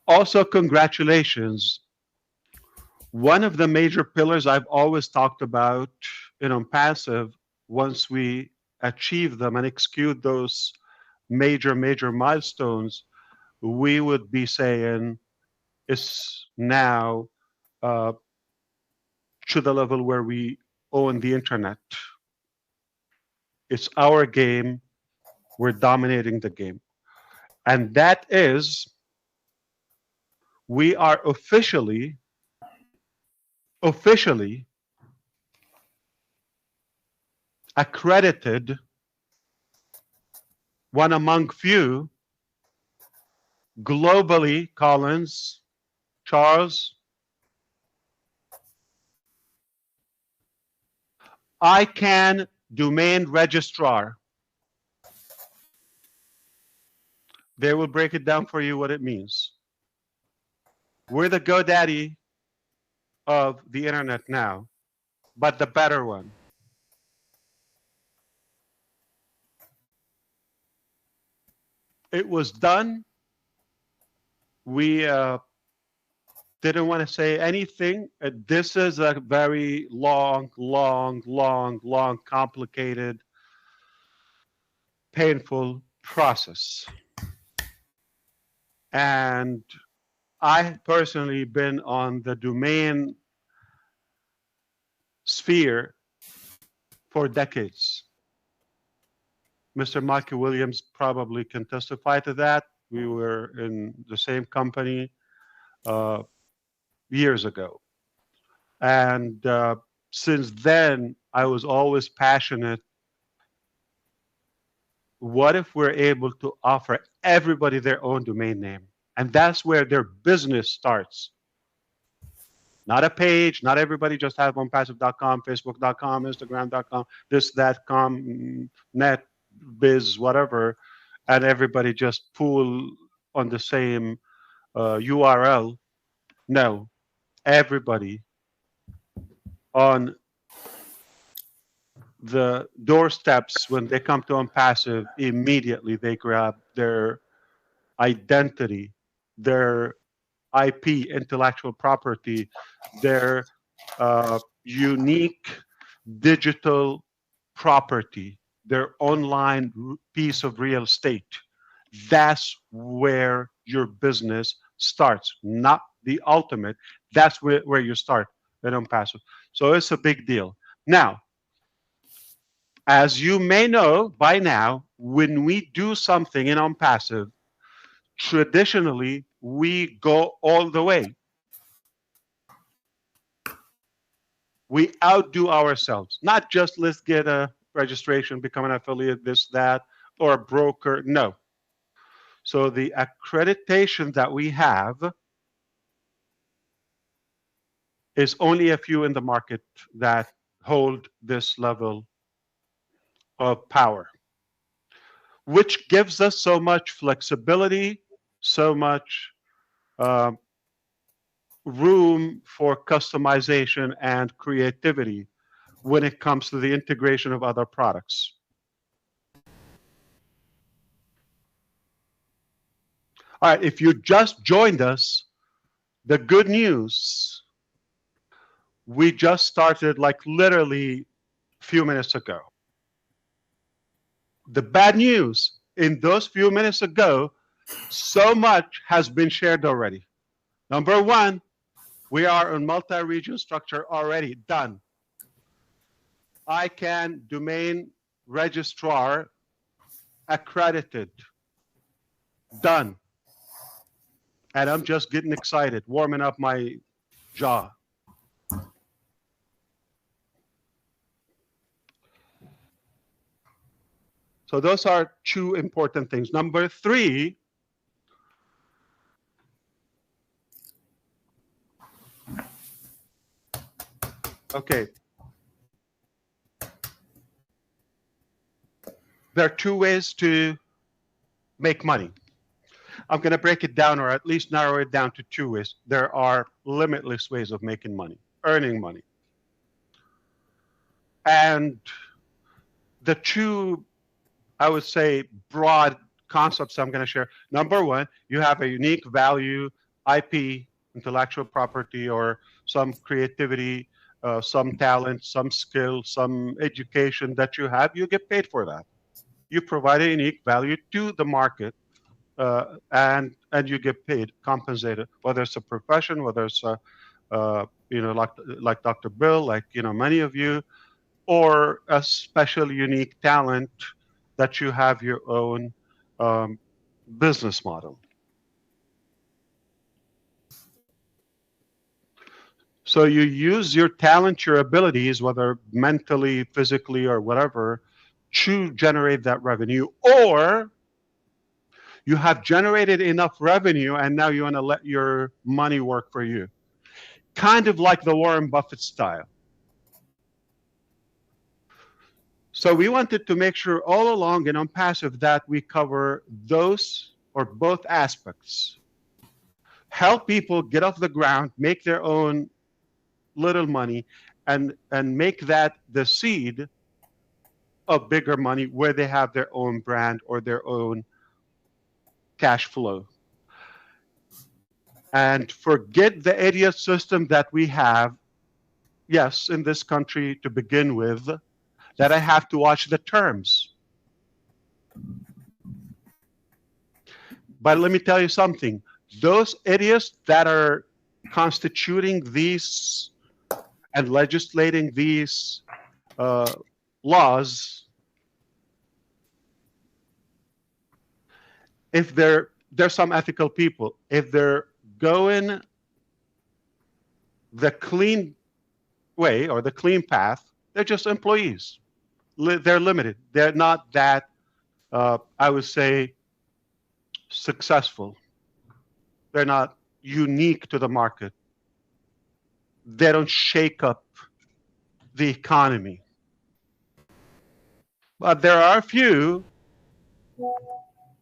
Also, congratulations. One of the major pillars I've always talked about on passive, once we achieve them and execute those major milestones, we would be saying is now uh, to the level where we own the internet. It's our game. We're dominating the game. And that is, we are officially accredited, one among few, globally, Collins, Charles, ICANN domain registrar. They will break it down for you what it means. We're the GoDaddy of the internet now, but the better one. It was done. We didn't want to say anything. This is a very long, complicated, painful process. And I personally been on the domain sphere for decades. Mr. Michael Williams probably can testify to that. We were in the same company years ago. And since then, I was always passionate. What if we're able to offer everybody their own domain name? And that's where their business starts. Not a page, not everybody just have onepassive.com, facebook.com, instagram.com, this, that, com, net, biz, whatever, and everybody just pool on the same URL. No, everybody on the doorsteps when they come to OnPassive, immediately they grab their identity, their IP, intellectual property, their unique digital property, their online piece of real estate. That's where your business starts, not the ultimate. That's where you start at OnPassive. So it's a big deal. Now, as you may know by now, when we do something in OnPassive, traditionally, we go all the way. We outdo ourselves, not just let's get a registration, become an affiliate, this, that, or a broker. No. So the accreditation that we have is only a few in the market that hold this level of power, which gives us so much flexibility, so much room for customization and creativity when it comes to the integration of other products. All right, if you just joined us, the good news, we just started like literally a few minutes ago. The bad news, in those few minutes ago, so much has been shared already. Number one, we are on multi-region structure already, done. ICANN domain registrar accredited, done. And I'm just getting excited, warming up my jaw. So those are two important things. Number three, okay. There are two ways to make money. I'm going to break it down, or at least narrow it down to two ways. There are limitless ways of making money, earning money. And the two, I would say, broad concepts I'm going to share. Number one, you have a unique value IP, intellectual property, or some creativity, some talent, some skill, some education that you have, you get paid for that. You provide a unique value to the market, and you get paid, compensated, whether it's a profession, whether it's a, like Dr. Bill, like many of you, or a special unique talent that you have your own um, business model. So you use your talent, your abilities, whether mentally, physically, or whatever, to generate that revenue, or you have generated enough revenue and now you want to let your money work for you. Kind of like the Warren Buffett style. So we wanted to make sure all along in OnPassive that we cover those or both aspects. Help people get off the ground, make their own little money, and make that the seed of bigger money where they have their own brand or their own cash flow. And forget the idiot system that we have, yes, in this country to begin with, that I have to watch the terms. But let me tell you something. Those idiots that are constituting these and legislating these laws, if there's some ethical people, if they're going the clean way or the clean path, they're just employees. They're limited. They're not that, I would say, successful. They're not unique to the market. They don't shake up the economy. But there are a few,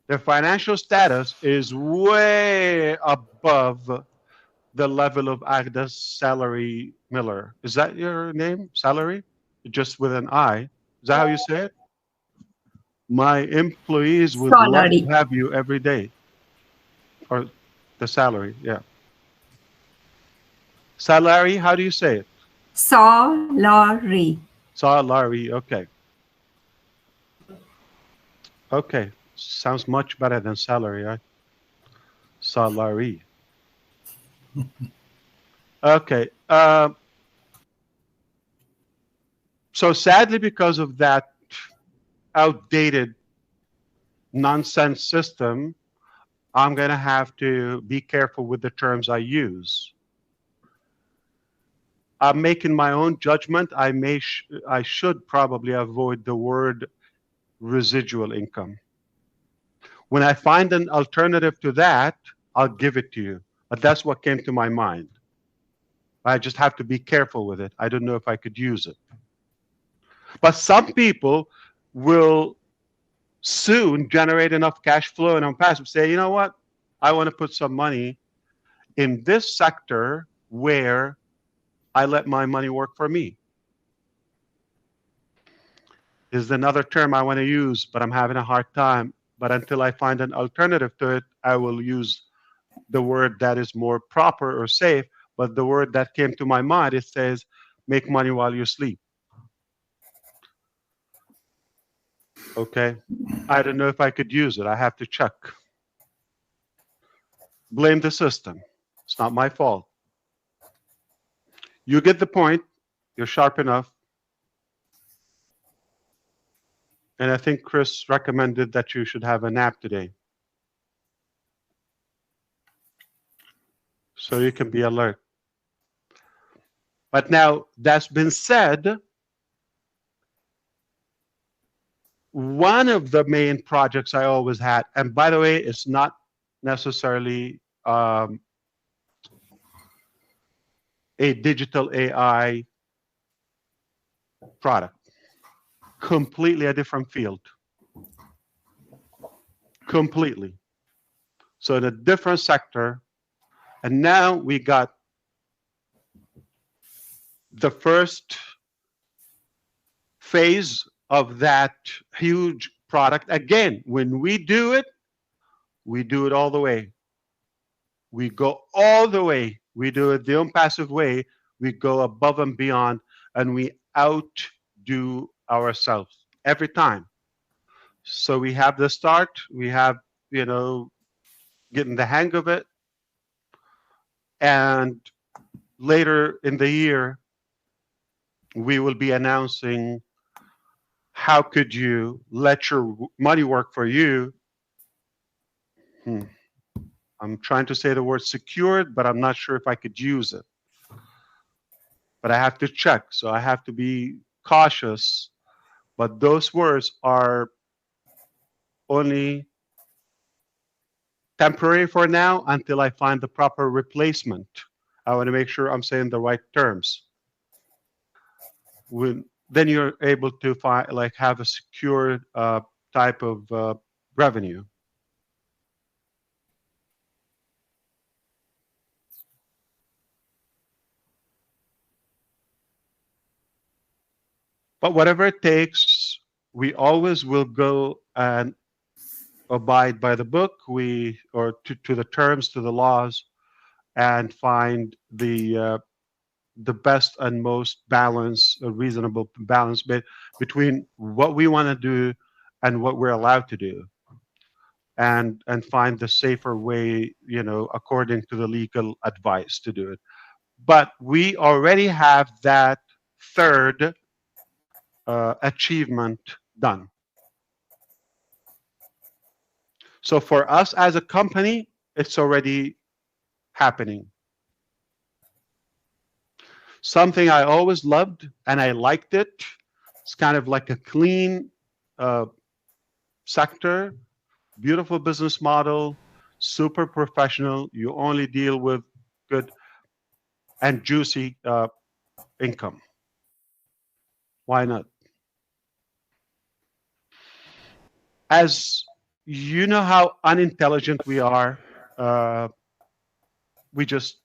their financial status is way above the level of Agda's Salary Miller. Is that your name? Salary? Just with an I. Is that how you say it? My employees would love to have you every day. Or the salary, yeah. Salary, how do you say it? Salary. Salary, okay. Okay, sounds much better than salary, right? Salary. Okay. So sadly, because of that outdated nonsense system, I'm going to have to be careful with the terms I use. I'm making my own judgment. I should probably avoid the word residual income. When I find an alternative to that, I'll give it to you. But that's what came to my mind. I just have to be careful with it. I don't know if I could use it. But some people will soon generate enough cash flow and OnPassive say, you know what? I want to put some money in this sector where I let my money work for me. Is another term I want to use, but I'm having a hard time. But until I find an alternative to it, I will use the word that is more proper or safe. But the word that came to my mind, it says, make money while you sleep. Okay, I don't know if I could use it. I have to check. Blame the system. It's not my fault. You get the point. You're sharp enough. And I think Chris recommended that you should have a nap today, so you can be alert. But now, that's been said, one of the main projects I always had, and by the way, it's not necessarily a digital AI product. Completely a different field. Completely. So in a different sector. And now we got the first phase of that huge product. Again, when we do it all the way. We go all the way. We do it the unpassive way. We go above and beyond, and we outdo ourselves every time. So we have the start. We have, you know, getting the hang of it, and later in the year, we will be announcing how could you let your money work for you. Hmm. I'm trying to say the word secured, but I'm not sure if I could use it. But I have to check, so I have to be cautious. But those words are only temporary for now until I find the proper replacement. I want to make sure I'm saying the right terms. Then you're able to find, like, have a secured type of revenue. But whatever it takes, we always will go and abide by the book, or to the terms, to the laws, and find the best and most balanced, reasonable balance between what we want to do and what we're allowed to do, and find the safer way, according to the legal advice to do it. But we already have that third achievement done. So for us as a company, it's already happening. Something I always loved and I liked it. It's kind of like a clean uh, sector, beautiful business model, super professional. You only deal with good and juicy income. Why not? As you know how unintelligent we are, uh, we just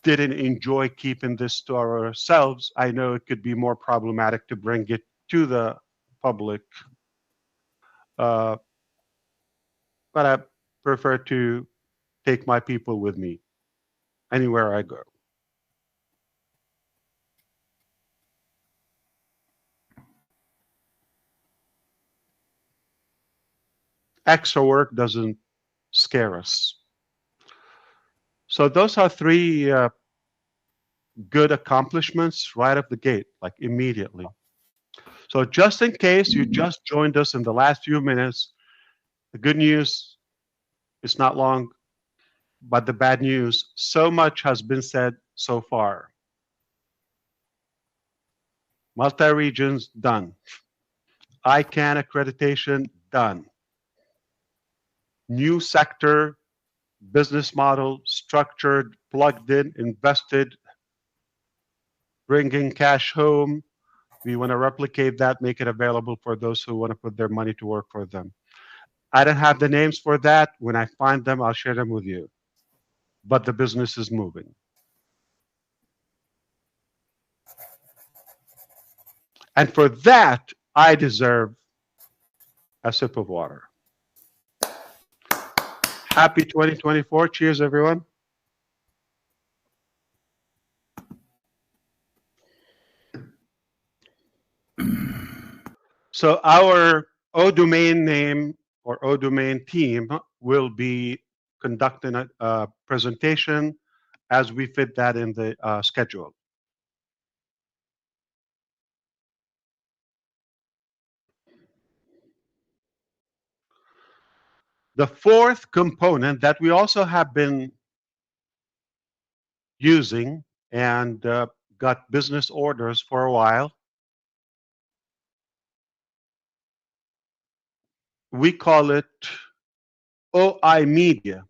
didn't enjoy keeping this to ourselves. I know it could be more problematic to bring it to the public, uh, but I prefer to take my people with me anywhere I go. Extra work doesn't scare us. So those are three good accomplishments right off the gate, like immediately. So just in case you just joined us in the last few minutes, the good news is not long, but the bad news, so much has been said so far. Multi-regions, done. ICANN accreditation, done. New sector, business model, structured, plugged in, invested, bringing cash home. We want to replicate that, make it available for those who want to put their money to work for them. I don't have the names for that. When I find them, I'll share them with you. But the business is moving. And for that, I deserve a sip of water. Happy 2024. Cheers, everyone. So our O-Domain name or O-Domain team will be conducting a presentation as we fit that in the schedule. The fourth component that we also have been using and got business orders for a while, we call it OI Media,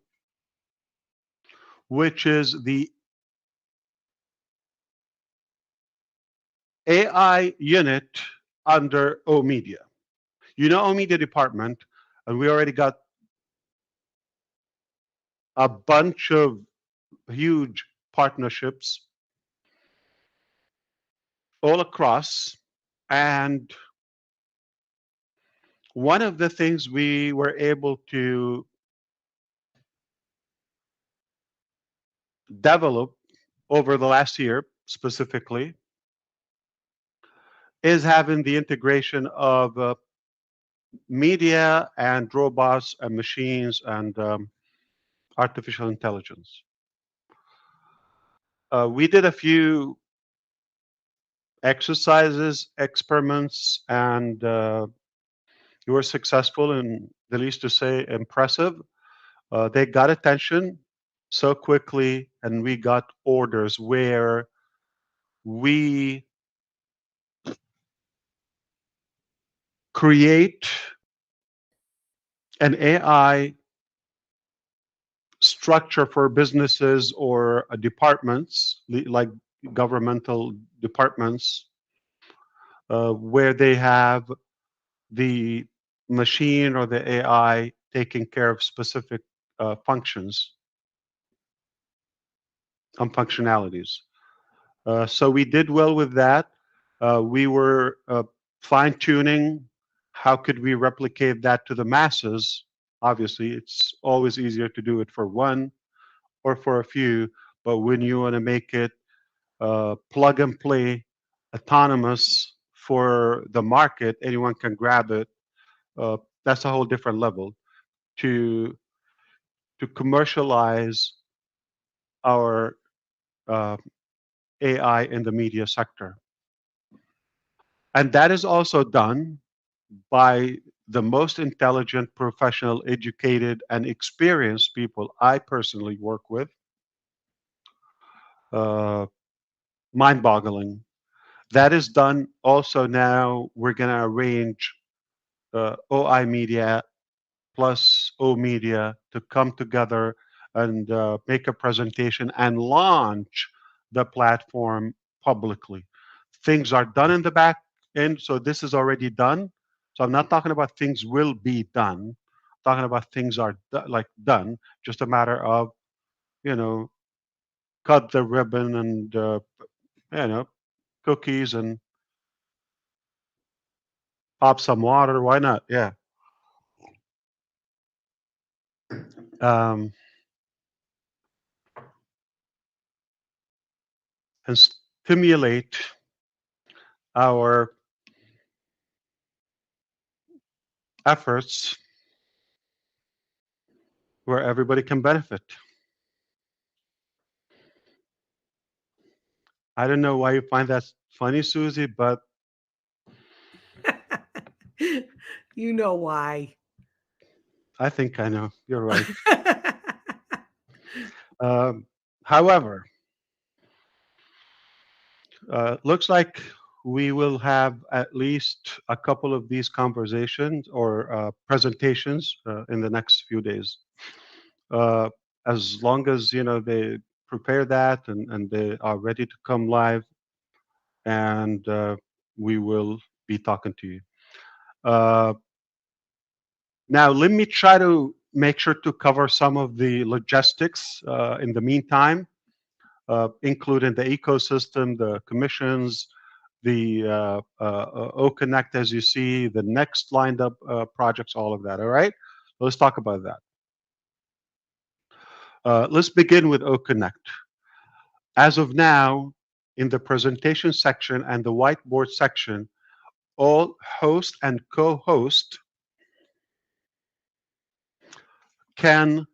which is the AI unit under O Media. You know O Media department, and we already got a bunch of huge partnerships all across. And one of the things we were able to developed over the last year specifically is having the integration of media and robots and machines and artificial intelligence. We did a few exercises, experiments, and we were successful, and the least to say, impressive. They got attention so quickly, and we got orders where we create an AI structure for businesses or departments, like governmental departments, where they have the machine or the AI taking care of specific functions and functionalities. So we did well with that. We were fine tuning. How could we replicate that to the masses? Obviously, it's always easier to do it for one or for a few, but when you want to make it plug and play, autonomous for the market, anyone can grab it. That's a whole different level to commercialize our uh, AI in the media sector. And that is also done by the most intelligent, professional, educated, and experienced people I personally work with. Uh, Mind boggling. That is done also now. We're going to arrange OI Media plus O Media to come together and make a presentation and launch the platform publicly. Things are done in the back end, so this is already done. So I'm not talking about things will be done. I'm talking about things are like done. Just a matter of you know cut the ribbon and you know cookies and pop some water. Why not? Yeah. Um, and stimulate our efforts where everybody can benefit. I don't know why you find that funny, Susie, but You know why. I think I know. You're right. Um, However, looks like we will have at least a couple of these conversations or presentations in the next few days. Uh, as long as they prepare that and they are ready to come live, and we will be talking to you. Uh, Now, let me try to make sure to cover some of the logistics in the meantime, including the ecosystem, the commissions, the OConnect, as you see, the next lined up projects, all of that. All right, let's talk about that. Let's begin with OConnect. As of now, in the presentation section and the whiteboard section, all host and co-host can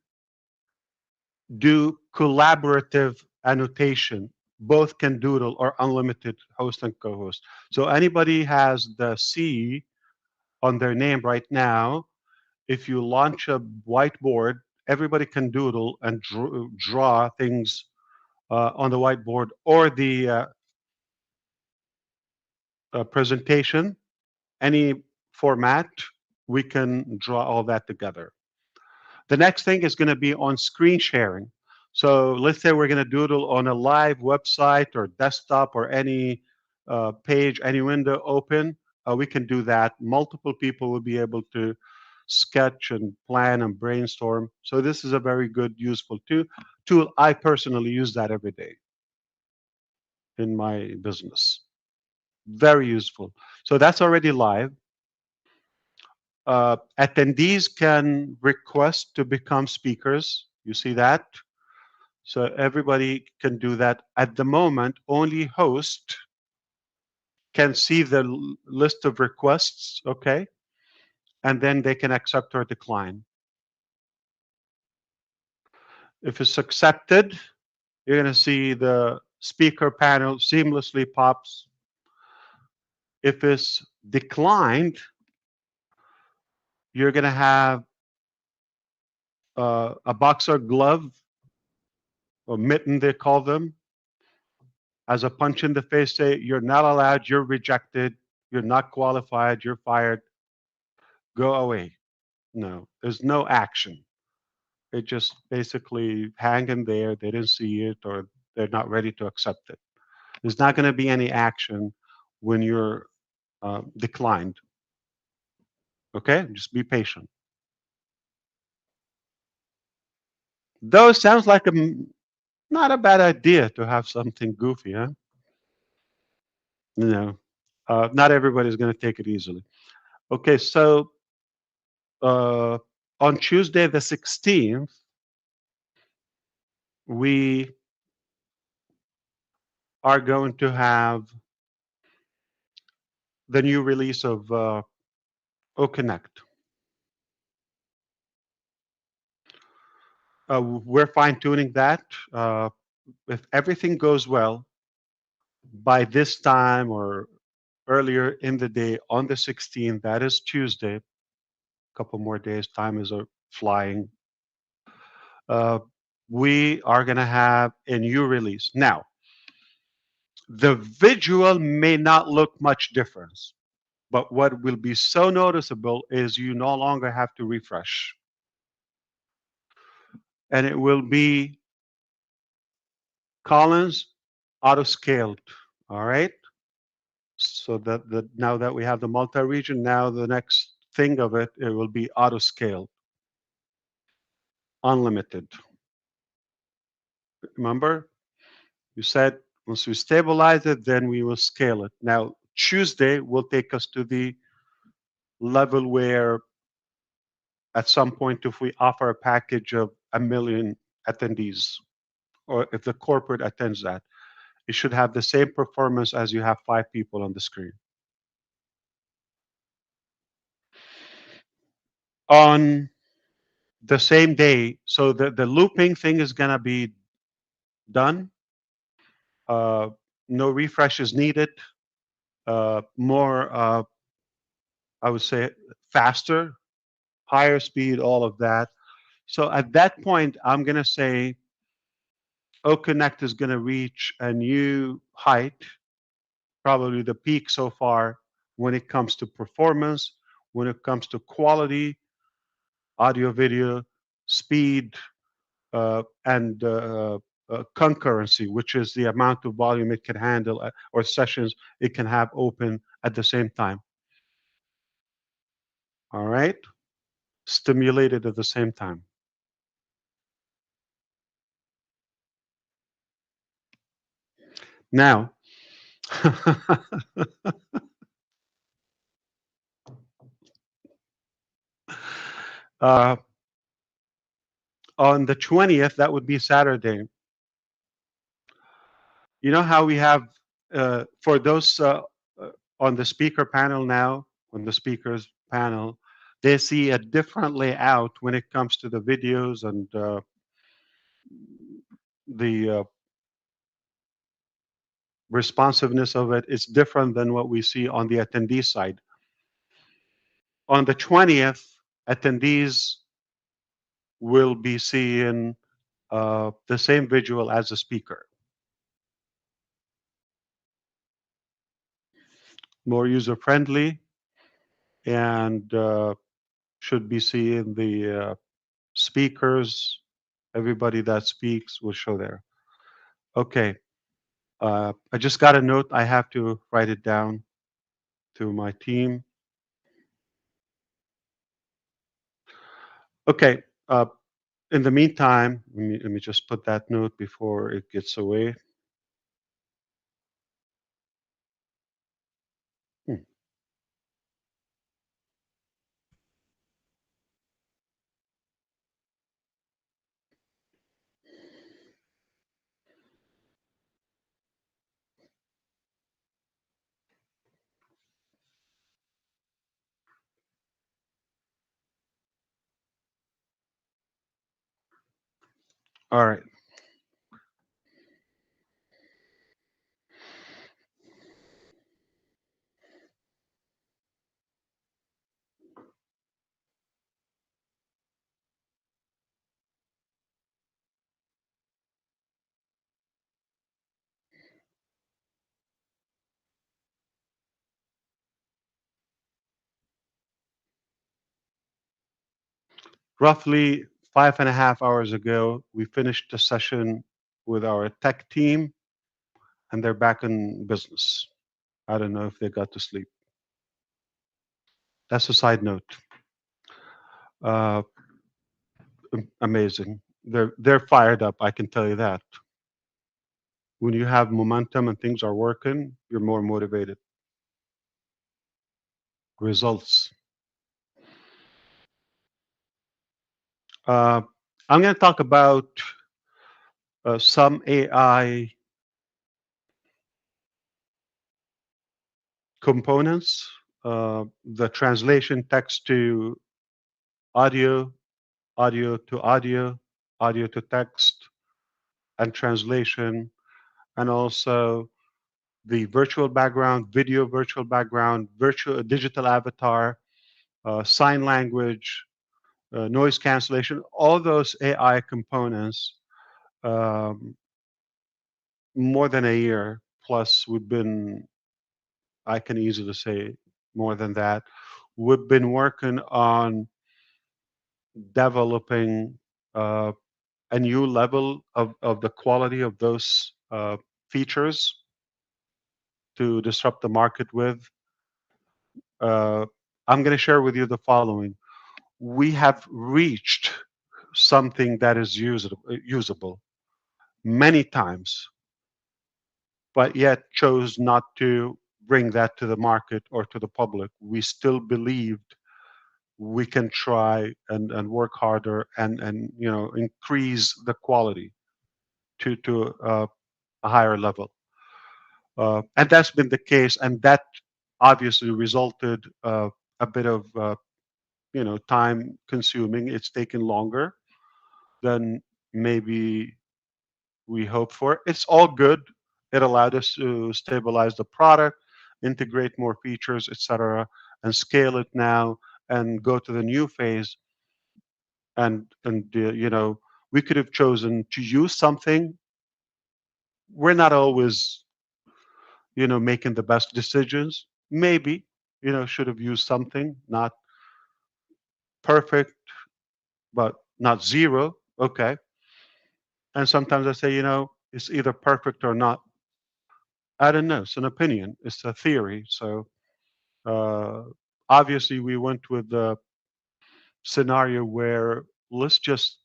do collaborative annotation. Both can doodle or unlimited host and co-host. So anybody has the C on their name right now, if you launch a whiteboard, everybody can doodle and draw things on the whiteboard or the presentation, any format, we can draw all that together. The next thing is going to be on screen sharing. So let's say we're going to doodle on a live website or desktop or any page, any window open. We can do that. Multiple people will be able to sketch and plan and brainstorm. So this is a very good, useful tool. I personally use that every day in my business. Very useful. So that's already live. Attendees can request to become speakers. You see that? So everybody can do that. At the moment, only host can see the list of requests, okay? And then they can accept or decline. If it's accepted, you're going to see the speaker panel seamlessly pops. If it's declined, you're going to have a boxer glove or mitten, they call them, as a punch in the face, say, you're not allowed, you're rejected, you're not qualified, you're fired, go away. No, there's no action. It just basically hanging there. They didn't see it or they're not ready to accept it. There's not going to be any action when you're declined. Okay, just be patient. Though it sounds like not a bad idea to have something goofy, huh? No, not everybody's going to take it easily. Okay, so uh, on Tuesday the 16th, we are going to have the new release of OConnect. We're fine tuning that. If everything goes well, by this time or earlier in the day on the 16th, that is Tuesday, a couple more days, time is flying. Uh, we are going to have a new release. Now, the visual may not look much difference, but what will be so noticeable is you no longer have to refresh. And it will be Collins auto-scaled, all right? So that now that we have the multi-region, now the next thing of it, it will be auto-scaled, unlimited. Remember, you said once we stabilize it, then we will scale it. Now, Tuesday will take us to the level where at some point, if we offer a package of 1 million attendees, or if the corporate attends that, it should have the same performance as you have 5 people on the screen. On the same day, so the looping thing is going to be done. Uh, no refresh is needed. More, I would say, faster, higher speed, all of that. So at that point, I'm going to say OConnect is going to reach a new height, probably the peak so far when it comes to performance, when it comes to quality, audio, video, speed, and concurrency, which is the amount of volume it can handle or sessions it can have open at the same time. All right? Stimulated at the same time. Now, uh, on the 20th, that would be Saturday. You know how we have, for those on the speaker panel now, on the speakers panel, they see a different layout when it comes to the videos and the responsiveness of it. It's different than what we see on the attendee side. On the 20th, attendees will be seeing the same visual as the speaker. More user-friendly, and should be seeing the speakers. Everybody that speaks will show there. Okay. I just got a note. I have to write it down to my team. Okay. In the meantime, let me just put that note before it gets away. Hmm. All right. Roughly 5.5 hours ago, we finished the session with our tech team, and they're back in business. I don't know if they got to sleep. That's a side note. Uh, Amazing. They're fired up. I can tell you that. When you have momentum and things are working, you're more motivated. Results. Uh, I'm going to talk about some AI components, the translation text to audio, audio to audio, audio to text, and translation, and also the virtual background, video virtual background, virtual digital avatar, sign language, noise cancellation, all those AI components. Um, More than a year plus, we've been, I can easily say more than that. We've been working on developing uh, a new level of the quality of those features to disrupt the market with. Uh, I'm going to share with you the following. We have reached something that is usable many times, but yet chose not to bring that to the market or to the public. We still believed we can try and work harder and increase the quality to a higher level. And that's been the case, and that obviously resulted a bit of time consuming. It's taken longer than maybe we hoped for. It's all good. It allowed us to stabilize the product, integrate more features, etc., and scale it now and go to the new phase. And we could have chosen to use something. We're not always making the best decisions. Maybe should have used something not perfect, but not zero. Okay. And sometimes I say, it's either perfect or not. I don't know. It's an opinion. It's a theory. So uh, obviously, we went with the scenario where let's just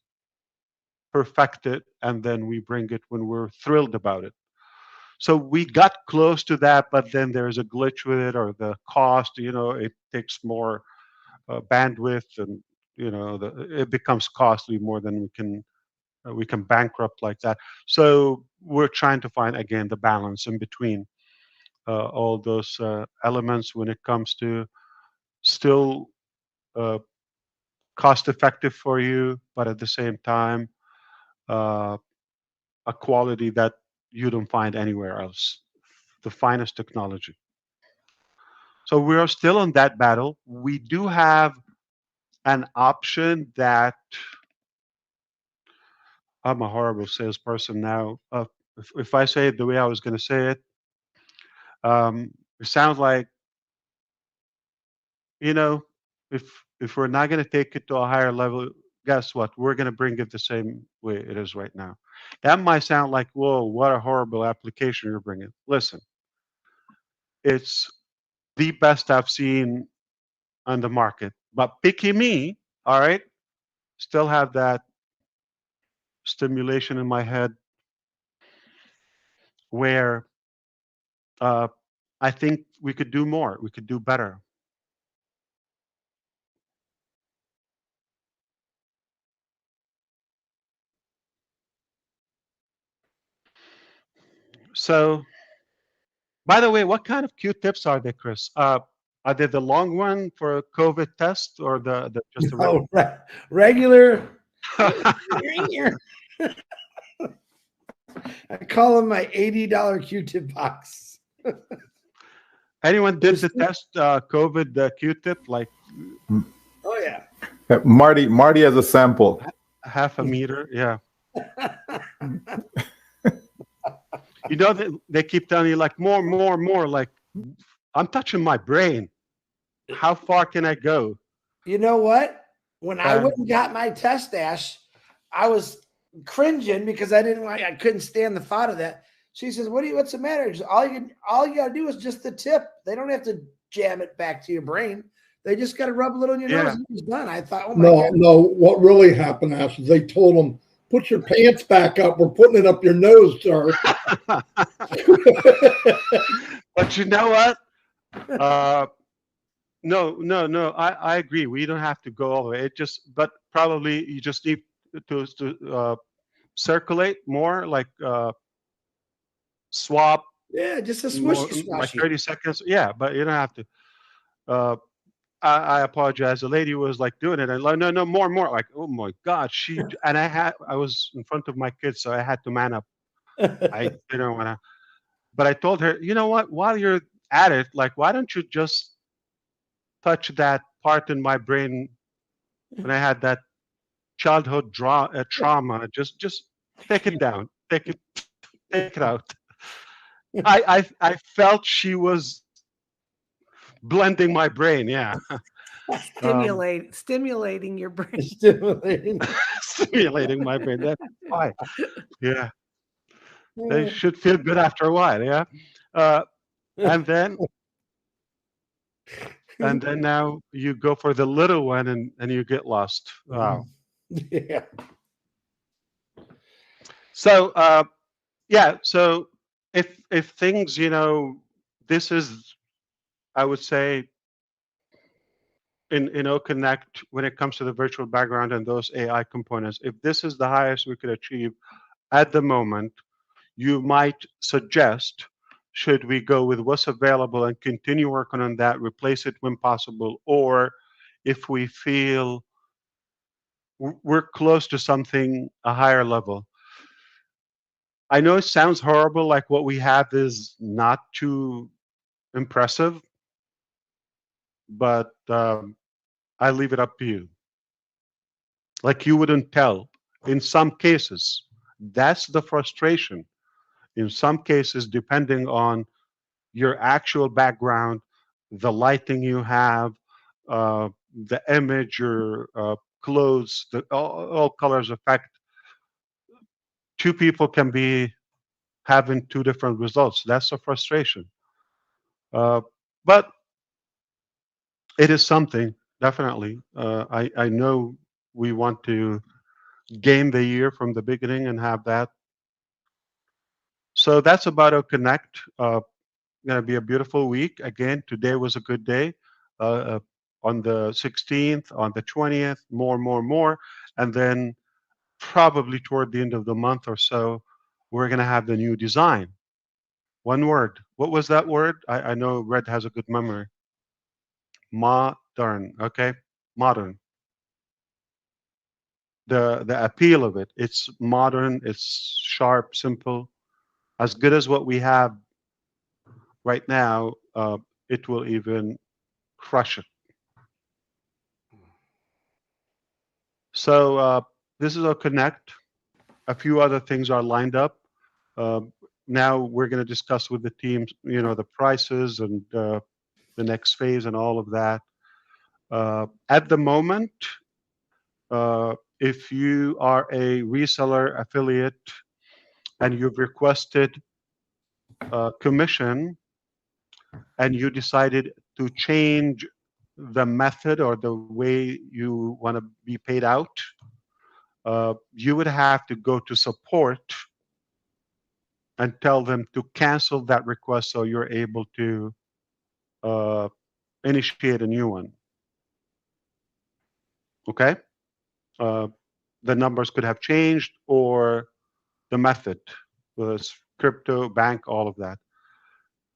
perfect it and then we bring it when we're thrilled about it. So we got close to that, but then there's a glitch with it or the cost. It takes more bandwidth, and it becomes costly more than we can bankrupt like that. So we're trying to find again the balance in between all those elements when it comes to still uh, cost effective for you, but at the same time uh, a quality that you don't find anywhere else. The finest technology. So we are still on that battle. We do have an option that I'm a horrible salesperson now. If I say it the way I was going to say it, it sounds like you know, if we're not going to take it to a higher level, guess what? We're going to bring it the same way it is right now. That might sound like, whoa, what a horrible application you're bringing. Listen, it's the best I've seen on the market. But picky me, all right, still have that stimulation in my head where uh, I think we could do more. We could do better. So, by the way, what kind of Q-tips are they, Chris? Are they the long one for a COVID test or the just the No, regular. call them my $80 Q-tip box. Anyone did the test COVID Q-tip like Oh yeah. Marty has a sample. half a meter? Yeah. You know they keep telling you like more, more, more. Like I'm touching my brain. How far can I go? You know what? When I went and got my test, Ash, I was cringing because I couldn't stand the thought of that. She says, what's the matter? Just, all you gotta do is just the tip. They don't have to jam it back to your brain. They just gotta rub a little in your nose and it's done. I thought, oh my God. No, what really happened, Ash, is they told them, put your pants back up. We're putting it up your nose, sir. But you know what? No. I agree. We don't have to go all the way. But probably you just need to circulate more, like swap. Yeah, just a More, swishy like swashy. 30 seconds. Yeah, but you don't have to. I apologize. The lady was like doing it, and like, no, more, like, oh my God, I was in front of my kids, so I had to man up. I didn't want to, but I told her, you know what? While you're at it, like, why don't you just touch that part in my brain when I had that childhood trauma? Just take it down, take it out. I felt she was blending my brain. Yeah. Stimulating your brain. Stimulating my brain. That's why. Yeah. They should feel good after a while. Yeah. And then now you go for the little one and you get lost. Wow. Yeah. So yeah. So if things, this is, I would say, in Connect, when it comes to the virtual background and those AI components, if this is the highest we could achieve at the moment, you might suggest, should we go with what's available and continue working on that, replace it when possible, or if we feel we're close to something, a higher level. I know it sounds horrible, like what we have is not too impressive, but I leave it up to you. Like you wouldn't tell. In some cases, that's the frustration. In some cases, depending on your actual background, the lighting you have, the image, your clothes, all colors affect. Two people can be having two different results. That's a frustration. But it is something, definitely. I know we want to game the year from the beginning and have that. So that's about our Connect. Going to be a beautiful week. Again, today was a good day. On the 16th, on the 20th, more. And then probably toward the end of the month or so, we're going to have the new design. One word. What was that word? I know Red has a good memory. Modern. Okay. Modern. The appeal of it. It's modern. It's sharp, simple. As good as what we have right now, it will even crush it. So this is a Connect. A few other things are lined up. Now we're going to discuss with the teams, the prices and the next phase and all of that. At the moment, if you are a reseller affiliate and you've requested commission and you decided to change the method or the way you want to be paid out, you would have to go to support and tell them to cancel that request so you're able to initiate a new one. Okay? The numbers could have changed or the method was crypto, bank, all of that.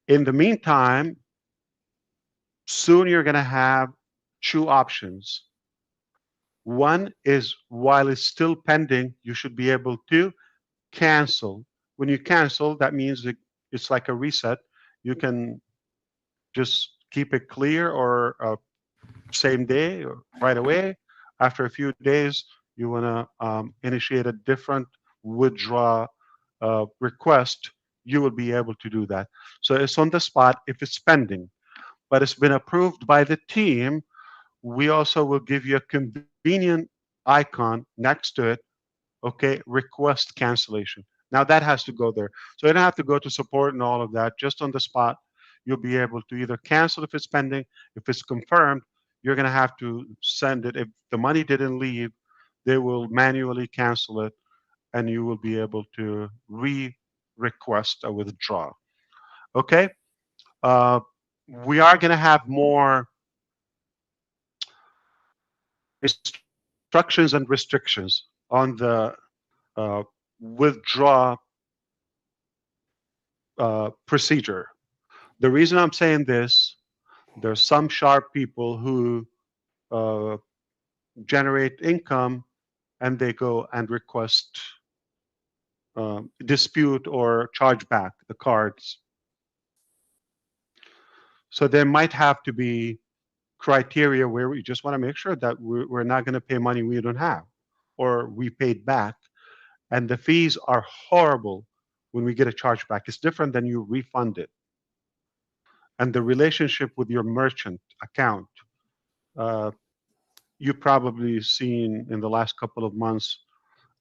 In the meantime, soon you're going to have two options. One is while it's still pending, you should be able to cancel when you cancel, that means it's like a reset. You can just keep it clear or same day or right away. After a few days, you want to initiate a different withdraw request, you will be able to do that. So it's on the spot if it's pending, but it's been approved by the team. We also will give you a convenient icon next to it. Okay, request cancellation. Now that has to go there. So you don't have to go to support and all of that. Just on the spot, you'll be able to either cancel if it's pending. If it's confirmed, you're going to have to send it. If the money didn't leave, they will manually cancel it and you will be able to request a withdrawal. Okay? Uh, we are going to have more instructions and restrictions on the withdraw procedure. The reason I'm saying this, there's some sharp people who uh, generate income and they go and request dispute or charge back the cards. So there might have to be criteria where we just want to make sure that we're not going to pay money we don't have or we paid back. And the fees are horrible when we get a chargeback. It's different than you refund it. And the relationship with your merchant account, you've probably seen in the last couple of months,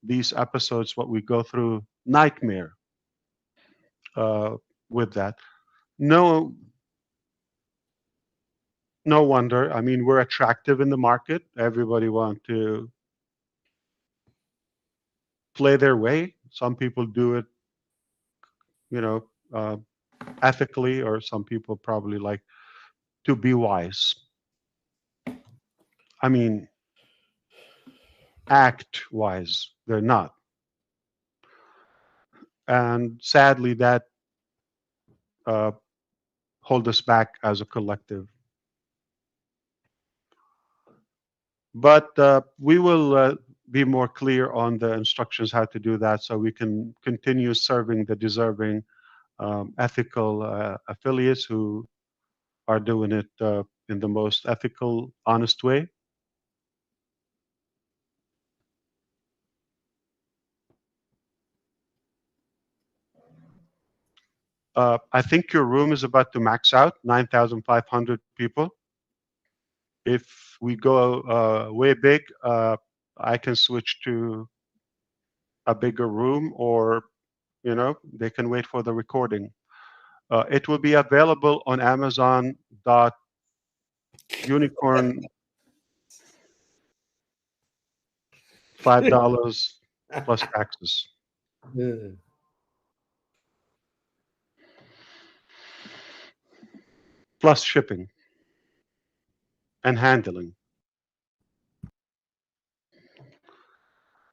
these episodes, what we go through, nightmare with that. No, no wonder. I mean, we're attractive in the market. Everybody want to play their way. Some people do it, you know, ethically, or some people probably like to be wise. I mean, act wise. They're not. And sadly, that hold us back as a collective. But we will be more clear on the instructions how to do that so we can continue serving the deserving ethical affiliates who are doing it in the most ethical, honest way. I think your room is about to max out, 9,500 people. If we go way big, I can switch to a bigger room, or they can wait for the recording. It will be available on Amazon unicorn $5 plus taxes. Plus shipping and handling.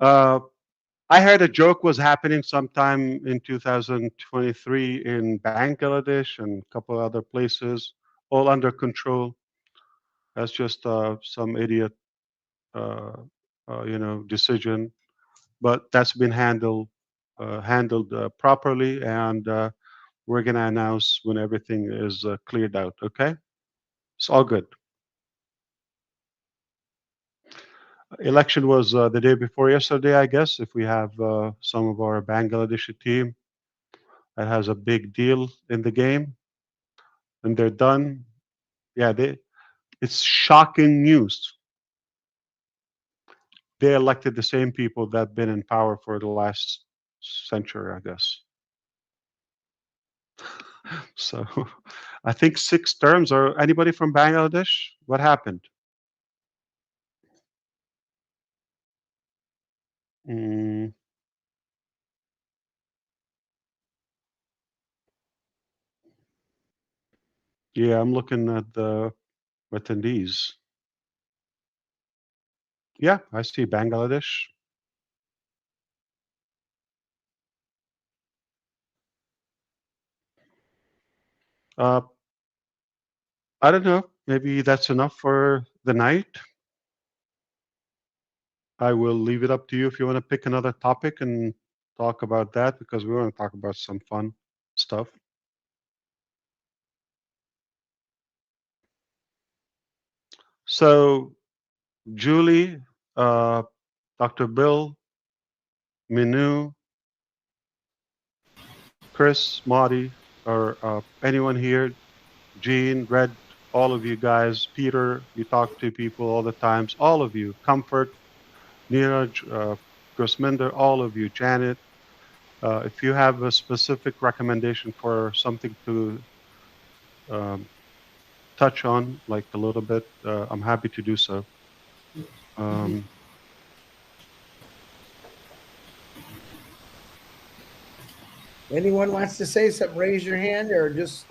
I heard a joke was happening sometime in 2023 in Bangladesh and a couple other places, all under control. That's just some idiot, decision, but that's been handled properly, and we're gonna announce when everything is cleared out. Okay, it's all good. Election was the day before yesterday, I guess. If we have some of our Bangladeshi team that has a big deal in the game, and they're done. Yeah, it's shocking news. They elected the same people that have been in power for the last century, I guess. So I think 6 terms. Or anybody from Bangladesh? What happened? Mm, yeah, I'm looking at the attendees. Yeah, I see Bangladesh. Uh, I don't know. Maybe that's enough for the night. I will leave it up to you if you want to pick another topic and talk about that because we want to talk about some fun stuff. So, Julie, Dr. Bill, Minu, Chris, Marty, or anyone here, Gene, Red, all of you guys, Peter, you talk to people all the times, all of you, Comfort, Neeraj, Gusminder, all of you, Janet, if you have a specific recommendation for something to um, touch on, like a little bit, I'm happy to do so. Anyone wants to say something, raise your hand or just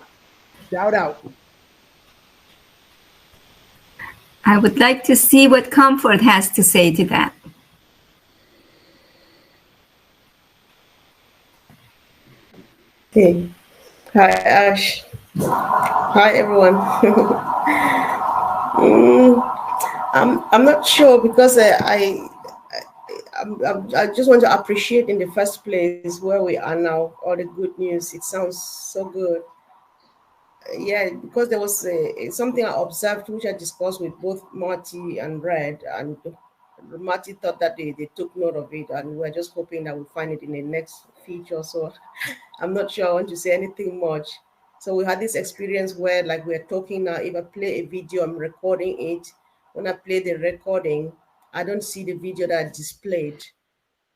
shout out. I would like to see what Comfort has to say to that. Hey, hi Ash. Hi everyone. I'm not sure because I just want to appreciate in the first place where we are now, all the good news. It sounds so good. Yeah, because there was something I observed which I discussed with both Marty and Red, and Marty thought that they took note of it, and we're just hoping that we'll find it in the next feature. So I'm not sure I want to say anything much. So we had this experience where, like we're talking now, if I play a video, I'm recording it. When I play the recording, I don't see the video that I displayed.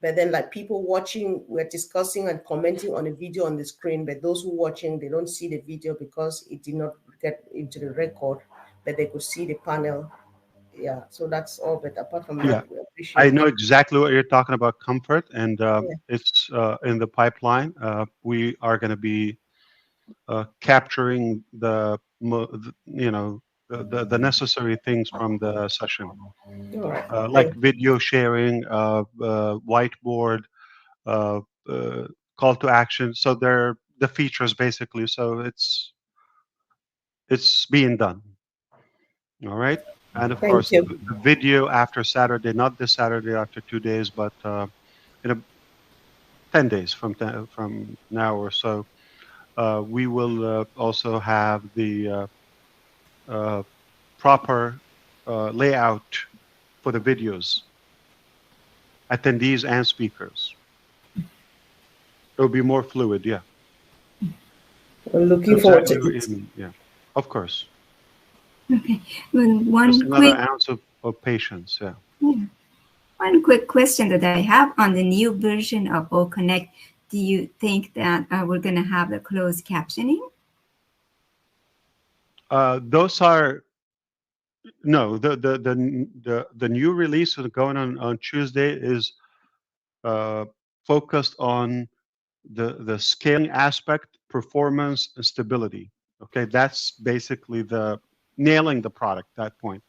But then, like people watching, we're discussing and commenting on the video on the screen, but those who watching, they don't see the video because it did not get into the record, but they could see the panel. Yeah, so that's all. But apart from Yeah, that, we appreciate I it. know exactly what you're talking about, Comfort, and Yeah. it's in the pipeline. We are going to be capturing the necessary things from the session, All right. like video sharing, whiteboard, uh, call to action. So they're the features basically. So it's being done. All right. And of Thank course, the, you. the video after Saturday, not this Saturday, after 2 days, but in 10 days from now or so, we will also have the proper layout for the videos, attendees and speakers. It'll be more fluid, yeah. I'm looking forward to Exactly what it. you mean, yeah. Of course. Okay. Well, Just one another quick, ounce of patience, yeah. one quick question that I have on the new version of O Connect. Do you think that we're going to have the closed captioning? Those are no the new release going on Tuesday is focused on the scaling aspect, performance, and stability. Okay, that's basically the nailing the product. That point.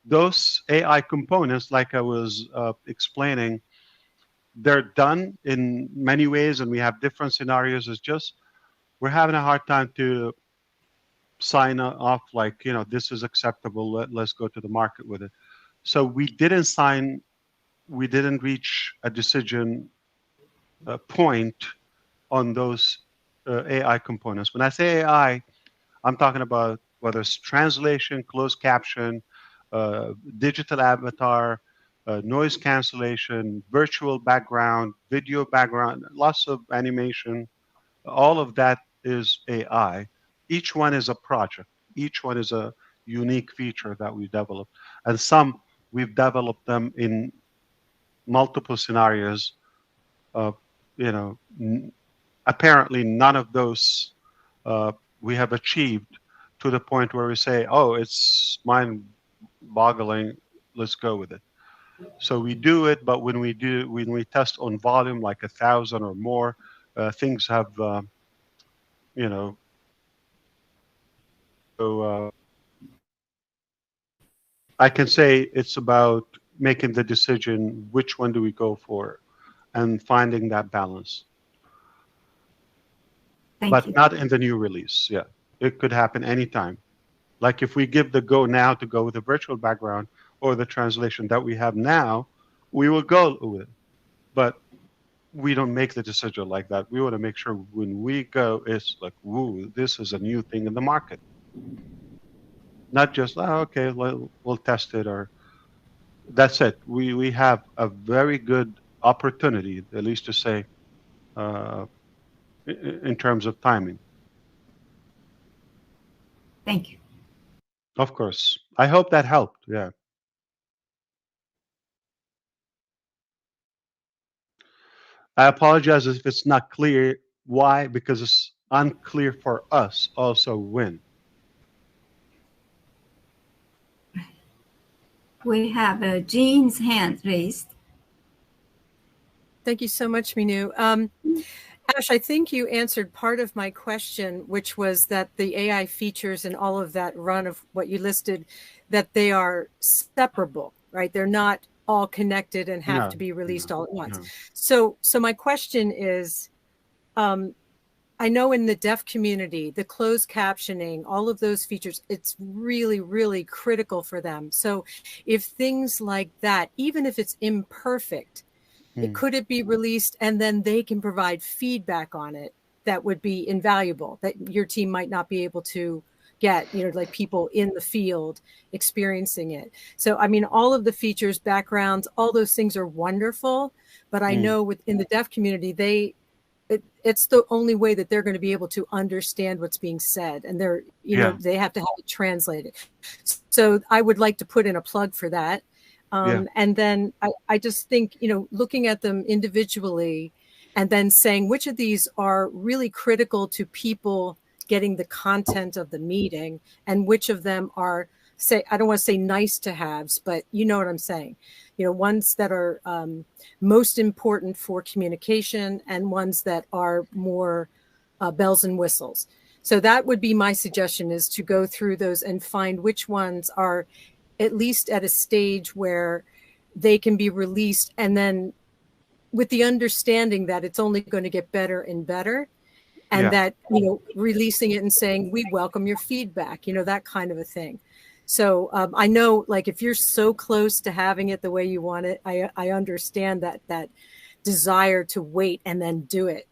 Those AI components, like I was explaining, they're done in many ways, and we have different scenarios. It's just we're having a hard time to sign off like, this is acceptable. Let's go to the market with it. So we didn't reach a decision point on those AI components. When I say AI, I'm talking about whether it's translation, closed caption, digital avatar, noise cancellation, virtual background, video background, lots of animation. All of that is AI. Each one is a project. Each one is a unique feature that we developed. And some we've developed them in multiple scenarios. You know, apparently none of those we have achieved to the point where we say, oh, it's mind-boggling, let's go with it. So we do it, but when we test on volume, like 1,000 or more, things have, you know, so I can say it's about making the decision, which one do we go for, and finding that balance. Thank you. Not in the new release. Yeah, it could happen anytime. Like if we give the go now to go with the virtual background or the translation that we have now, we will go with it. But we don't make the decision like that. We want to make sure when we go, it's like, woo, this is a new thing in the market. Not just, oh, okay, we'll test it, or that's it. We have a very good opportunity, at least to say, in terms of timing. Thank you. Of course. I hope that helped. Yeah. I apologize if it's not clear. Why? Because it's unclear for us also when. We have Jean's hand raised. Thank you so much, Minu. Ash, I think you answered part of my question, which was that the AI features and all of that run of what you listed, that they are separable, right? They're not all connected and have to be released all at once. So my question is, I know in the deaf community, the closed captioning, all of those features, it's really, really critical for them. So if things like that, even if it's imperfect, could it be released and then they can provide feedback on it that would be invaluable, that your team might not be able to get, like people in the field experiencing it. So, I mean, all of the features, backgrounds, all those things are wonderful, but I know within the deaf community, it's the only way that they're going to be able to understand what's being said, and they're, they have to have it translated. So I would like to put in a plug for that. And then I just think, looking at them individually and then saying which of these are really critical to people getting the content of the meeting and which of them are, I don't want to say nice to haves, but you know what I'm saying. Ones that are most important for communication and ones that are more bells and whistles. So that would be my suggestion, is to go through those and find which ones are at least at a stage where they can be released, and then with the understanding that it's only going to get better and better, and that, releasing it and saying, we welcome your feedback, that kind of a thing. So I know, like, if you're so close to having it the way you want it, I understand that desire to wait and then do it,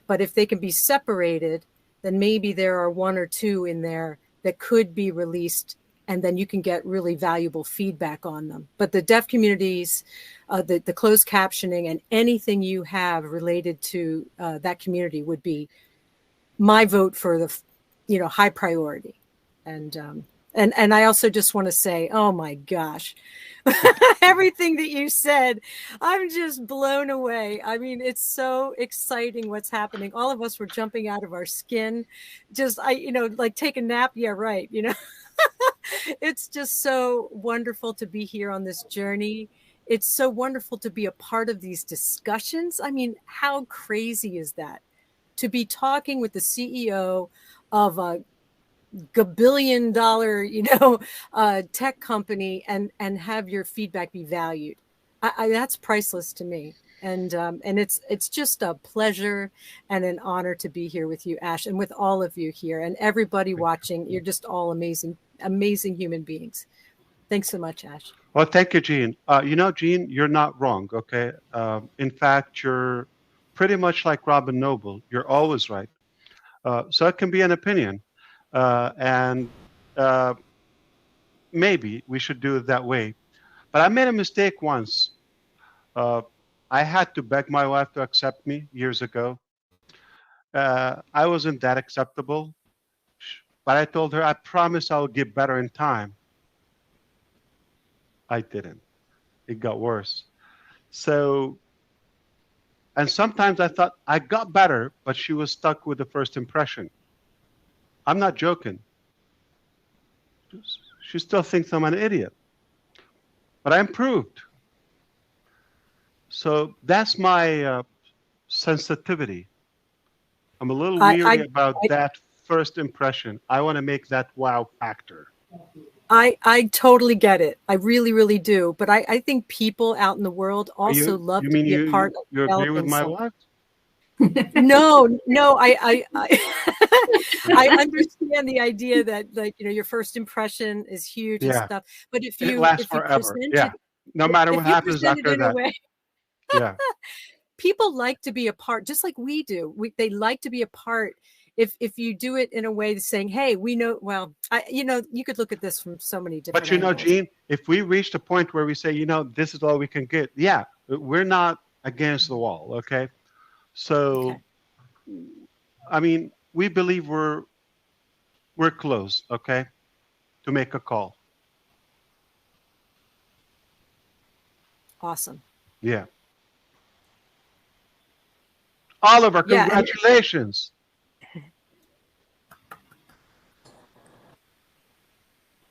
but if they can be separated, then maybe there are one or two in there that could be released, and then you can get really valuable feedback on them. But the deaf communities, the closed captioning, and anything you have related to that community would be my vote for the, high priority. And I also just want to say, oh my gosh, everything that you said, I'm just blown away. I mean, it's so exciting what's happening. All of us were jumping out of our skin. Just, like take a nap. Yeah, right. It's just so wonderful to be here on this journey. It's so wonderful to be a part of these discussions. I mean, how crazy is that? To be talking with the CEO of a $1 billion, tech company and have your feedback be valued. That's priceless to me. And it's just a pleasure and an honor to be here with you, Ash, and with all of you here and everybody watching. You're just all amazing human beings. Thanks so much, Ash. Well, thank you, Jean. Jean, you're not wrong, okay? In fact, you're pretty much like Robin Noble. You're always right. So it can be an opinion. And maybe we should do it that way. But I made a mistake once. I had to beg my wife to accept me years ago. I wasn't that acceptable. But I told her, I promise I'll get better in time. I didn't. It got worse. So, and sometimes I thought I got better, but she was stuck with the first impression. I'm not joking. She still thinks I'm an idiot. But I improved. So that's my sensitivity. I'm a little weary about that first impression. I want to make that wow factor. I totally get it. I really, really do. But I think people out in the world also love to be a part of you agree with my wife? No, I I understand the idea that, like, your first impression is huge and stuff. But if you lasts forever, no matter what happens after that, people like to be a part, just like we do. They like to be a part. If you do it in a way saying, hey, we know, well, you could look at this from so many different But angles. Gene, if we reach the point where we say, this is all we can get, yeah, we're not against the wall, okay? So, I mean, we believe we're close, okay, to make a call. Awesome. Yeah. Oliver, congratulations.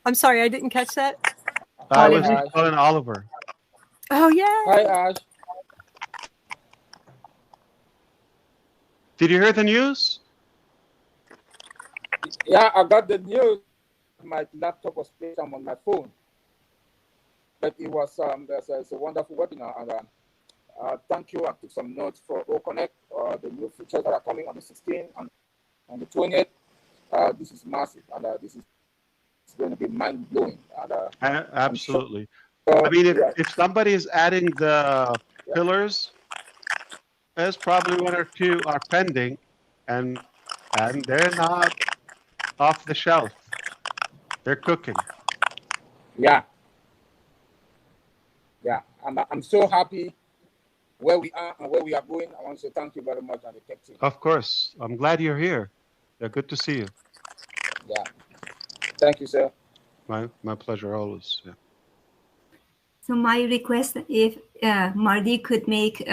I'm sorry, I didn't catch that. I was calling Oliver. Oh, yeah. Hi, Ash. Did you hear the news? Yeah, I got the news. My laptop was placed on my phone. But it was it's a wonderful webinar. And thank you. I took some notes for OConnect, the new features that are coming on the 16th and on the 20th. This is massive. And this is going to be mind-blowing. Absolutely. Sure, I mean, if somebody is adding the pillars, there's probably one or two are pending, and they're not off the shelf. They're cooking. Yeah. Yeah. I'm so happy where we are and where we are going. I want to say thank you very much and the tech team. Of course. I'm glad you're here. Yeah, good to see you. Yeah. Thank you, sir. My pleasure always. Yeah. So my request, if Marty could make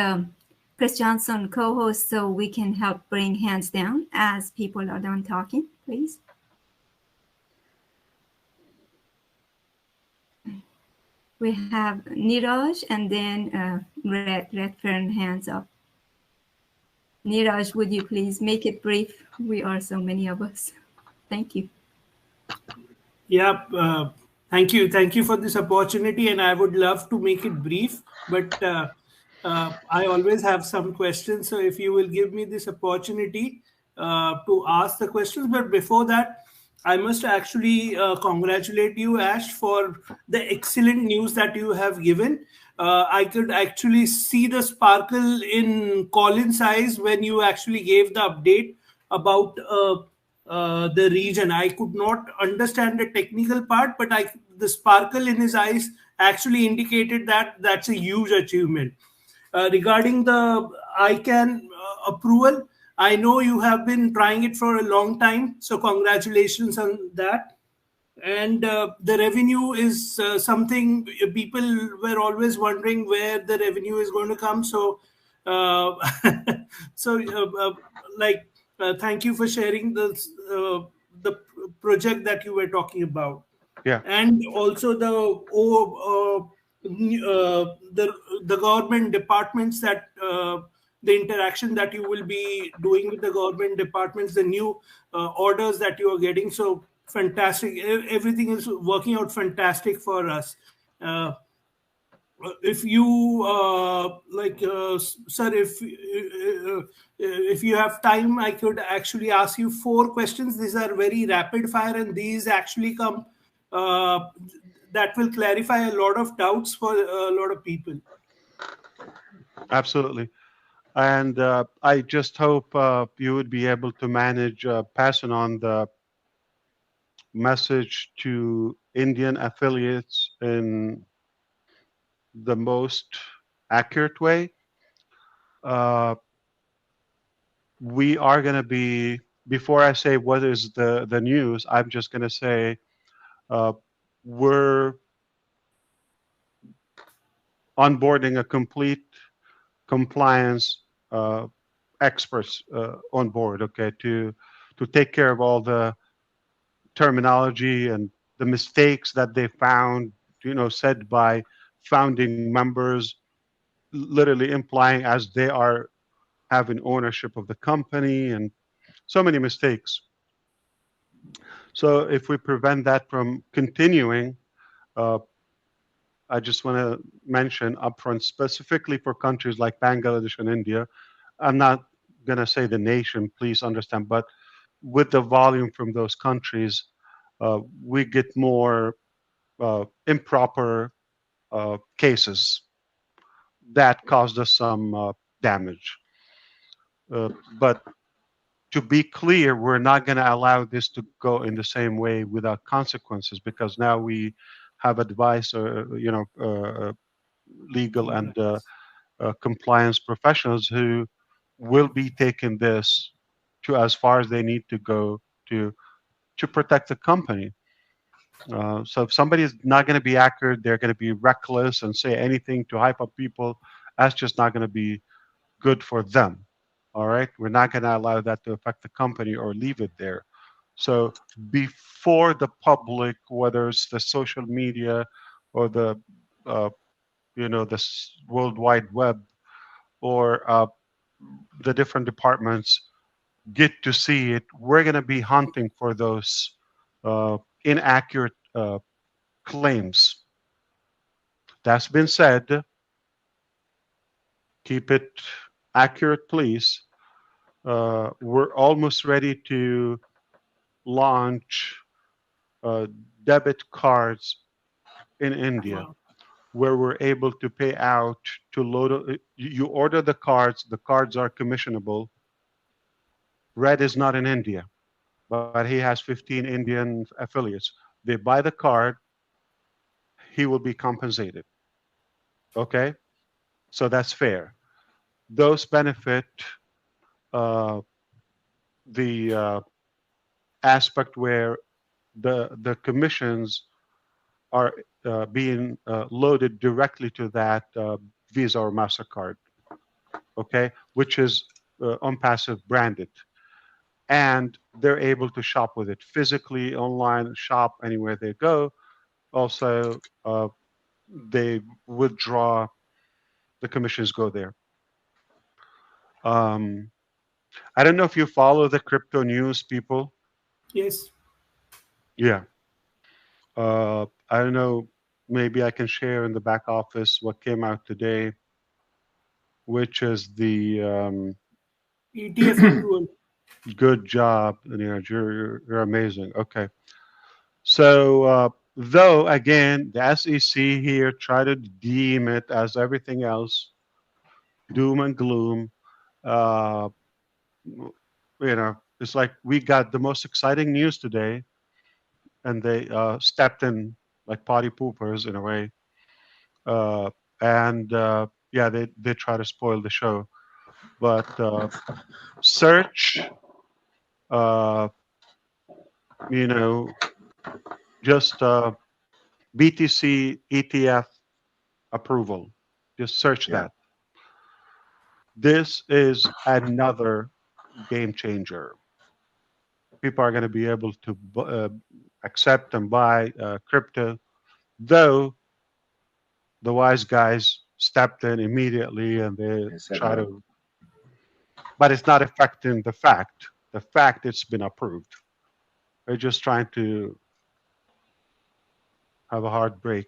Chris Johnson co-host so we can help bring hands down as people are done talking, please. We have Niraj and then Redfern hands up. Niraj, would you please make it brief? We are so many of us. Thank you. Yeah, thank you. Thank you for this opportunity. And I would love to make it brief, but I always have some questions. So if you will give me this opportunity to ask the questions. But before that, I must actually congratulate you, Ash, for the excellent news that you have given. I could actually see the sparkle in Colin's eyes when you actually gave the update about the region. I could not understand the technical part, but the sparkle in his eyes actually indicated that that's a huge achievement. Regarding the ICANN approval, I know you have been trying it for a long time, so congratulations on that. And the revenue is something people were always wondering where the revenue is going to come. So, thank you for sharing the project that you were talking about. Yeah. And also the government departments that the interaction that you will be doing with the government departments, the new orders that you are getting. So fantastic. Everything is working out fantastic for us. If you sir, if you have time, I could actually ask you 4 questions. These are very rapid fire, and these actually come that will clarify a lot of doubts for a lot of people. Absolutely. And I just hope you would be able to manage passing on the message to Indian affiliates in the most accurate way. We are going to be, before I say what is the news, I'm just going to say we're onboarding a complete compliance experts on board, okay, to take care of all the terminology and the mistakes that they found, said by founding members, literally implying as they are having ownership of the company, and so many mistakes. So if we prevent that from continuing, I just want to mention upfront, specifically for countries like Bangladesh and India, I'm not going to say the nation, please understand, but with the volume from those countries, we get more improper cases that caused us some damage. But to be clear, we're not going to allow this to go in the same way without consequences, because now we have advice, legal and compliance professionals who will be taking this to as far as they need to go to protect the company. So if somebody is not going to be accurate, they're going to be reckless and say anything to hype up people. That's just not going to be good for them. All right, we're not going to allow that to affect the company or leave it there. So before the public, whether it's the social media or the the World Wide Web or the different departments get to see it, we're going to be hunting for those inaccurate claims. That's been said. Keep it accurate, please. We're almost ready to launch debit cards in India, where we're able to pay out to load. You order the cards are commissionable. Red is not in India, but he has 15 Indian affiliates. They buy the card, he will be compensated. Okay? So that's fair. Those benefit the aspect where the commissions are being loaded directly to that Visa or MasterCard, okay, which is OnPassive branded. And they're able to shop with it physically, online, shop anywhere they go. Also, they withdraw, the commissions go there. I don't know if you follow the crypto news, people. Yes. Yeah. I don't know. Maybe I can share in the back office what came out today, which is the ETF approval. Good job, Neeraj. You're amazing. Okay. So, though, again, the SEC here try to deem it as everything else, doom and gloom. It's like we got the most exciting news today, and they stepped in like potty poopers in a way. Yeah, they try to spoil the show. But search, just BTC ETF approval. Just search that. This is another game changer. People are going to be able to accept and buy crypto, though the wise guys stepped in immediately and they try to, but it's not affecting the fact. The fact it's been approved. They're just trying to have a hard break.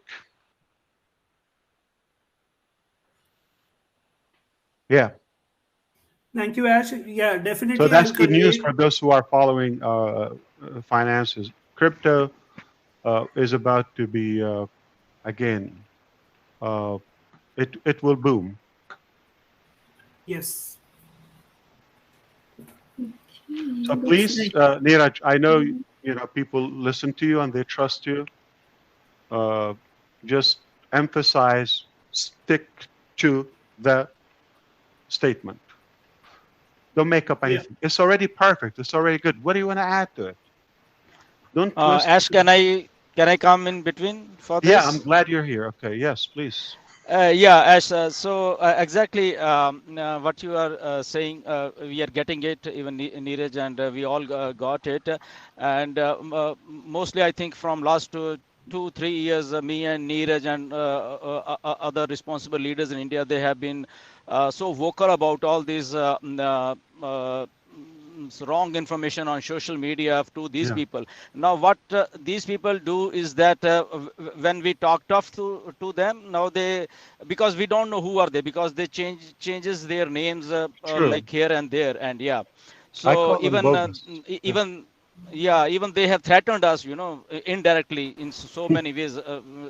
Yeah. Thank you, Ash. Yeah, definitely. So that's good news for those who are following finances. Crypto is about to be, again, it will boom. Yes. So please, Neeraj, I know people listen to you and they trust you. Just emphasize, stick to the statement. Don't make up anything. Yeah. It's already perfect. It's already good. What do you want to add to it? Don't twist. Ash, can I come in between for this? Yeah, I'm glad you're here. Okay, yes, please. Yeah, Ash. So exactly what you are saying, we are getting it, even Neeraj, and we all got it. And mostly, I think from last 2-3 years, me and Neeraj and other responsible leaders in India, they have been so vocal about all these wrong information on social media to these people. Now, what these people do is that when we talk tough to them, now because we don't know who are they, because they changes their names like here and there, and yeah. So even Yeah, even they have threatened us, indirectly in so many ways,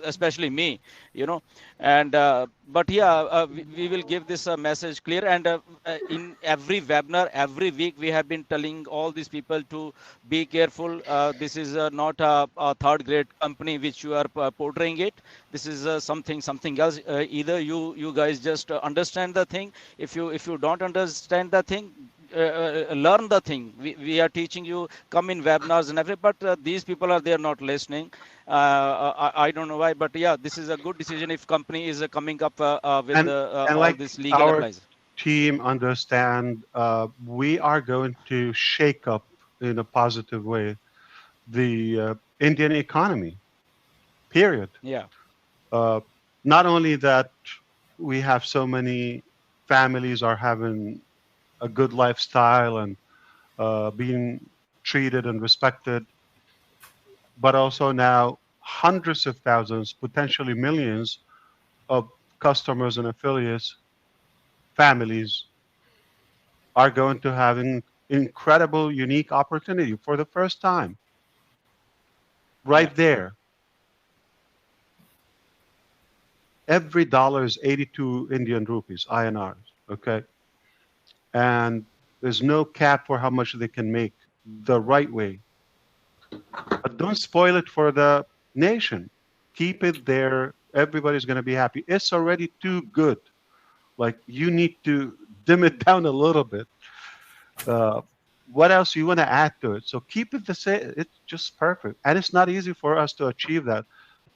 especially me, and but yeah, we will give this message clear. And in every webinar, every week, we have been telling all these people to be careful. This is not a third grade company which you are portraying it. This is something else. Either you guys just understand the thing. If you don't understand the thing, learn the thing. We are teaching you, come in webinars and everything, but these people are there not listening. I don't know why, but yeah, this is a good decision if company is coming up with And all like this legal our advice. team understand, we are going to shake up in a positive way the Indian economy, period. Yeah. Uh, Not only that, we have so many families are having a good lifestyle and being treated and respected, but also now hundreds of thousands, potentially millions of customers and affiliates, families are going to have an incredible, unique opportunity for the first time Yeah. right there. Every dollar is 82 Indian rupees, INRs, okay? And there's no cap for how much they can make the right way. But don't spoil it for the nation. Keep it there. Everybody's going to be happy. It's already too good. Like, you need to dim it down a little bit. What else you want to add to it? So keep it the same. It's just perfect. And it's not easy for us to achieve that.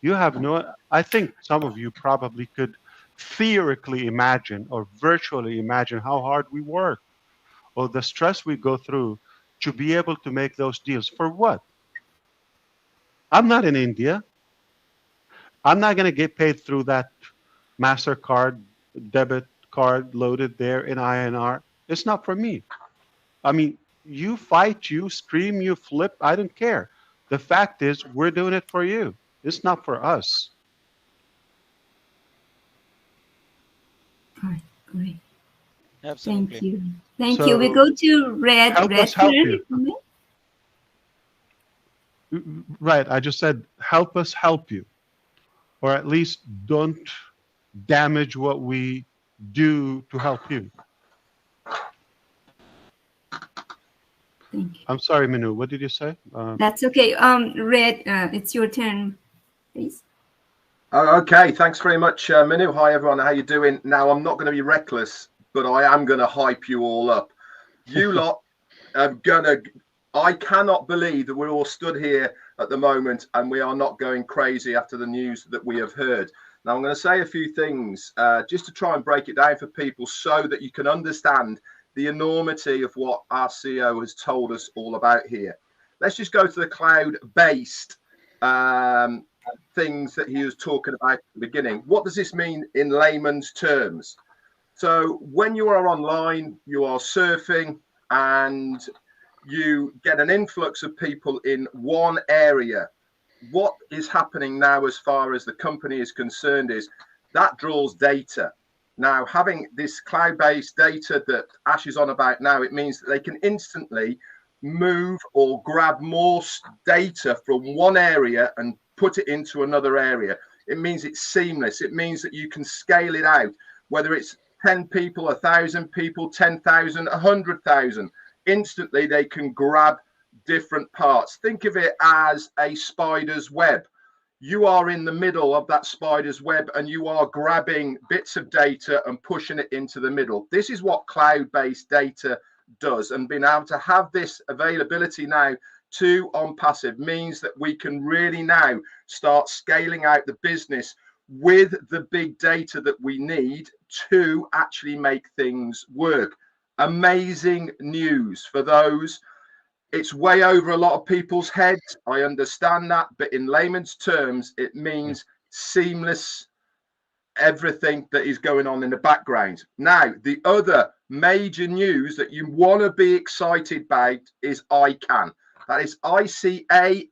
You have no, I think some of you probably could theoretically imagine or virtually imagine how hard we work or the stress we go through to be able to make those deals. For what? I'm not in India. I'm not going to get paid through that MasterCard debit card loaded there in INR. It's not for me. I mean, you fight, you scream, you flip. I don't care. The fact is, we're doing it for you. It's not for us. All right, great. Absolutely. Thank you. Thank So you. We go to Red. help Red, us help you. comment? Right. I just said, help us help you. Or at least don't damage what we do to help you. Thank you. I'm sorry, Minu. What did you say? That's okay. Red, it's your turn, please. Oh, okay, thanks very much, Minu. Hi, everyone. How you doing? Now, I'm not going to be reckless, but I am going to hype you all up. You lot are going to... I cannot believe that we're all stood here at the moment and we are not going crazy after the news that we have heard. Now, I'm going to say a few things just to try and break it down for people so that you can understand the enormity of what our CEO has told us all about here. Let's just go to the cloud-based things that he was talking about at the beginning. What does this mean in layman's terms? So when you are online, you are surfing and you get an influx of people in one area. What is happening now as far as the company is concerned is that draws data. Now, having this cloud-based data that Ash is on about now, it means that they can instantly move or grab more data from one area and put it into another area. It means it's seamless. It means that you can scale it out, whether it's 10 people, 1,000 people, 10,000, 100,000. Instantly, they can grab different parts. Think of it as a spider's web. You are in the middle of that spider's web and you are grabbing bits of data and pushing it into the middle. This is what cloud-based data does, and being able to have this availability now to OnPassive means that we can really now start scaling out the business with the big data that we need to actually make things work. Amazing news for those. It's way over a lot of people's heads. I understand that, but in layman's terms, it means seamless everything that is going on in the background. Now, the other major news that you want to be excited about is ICANN. That is ICANN.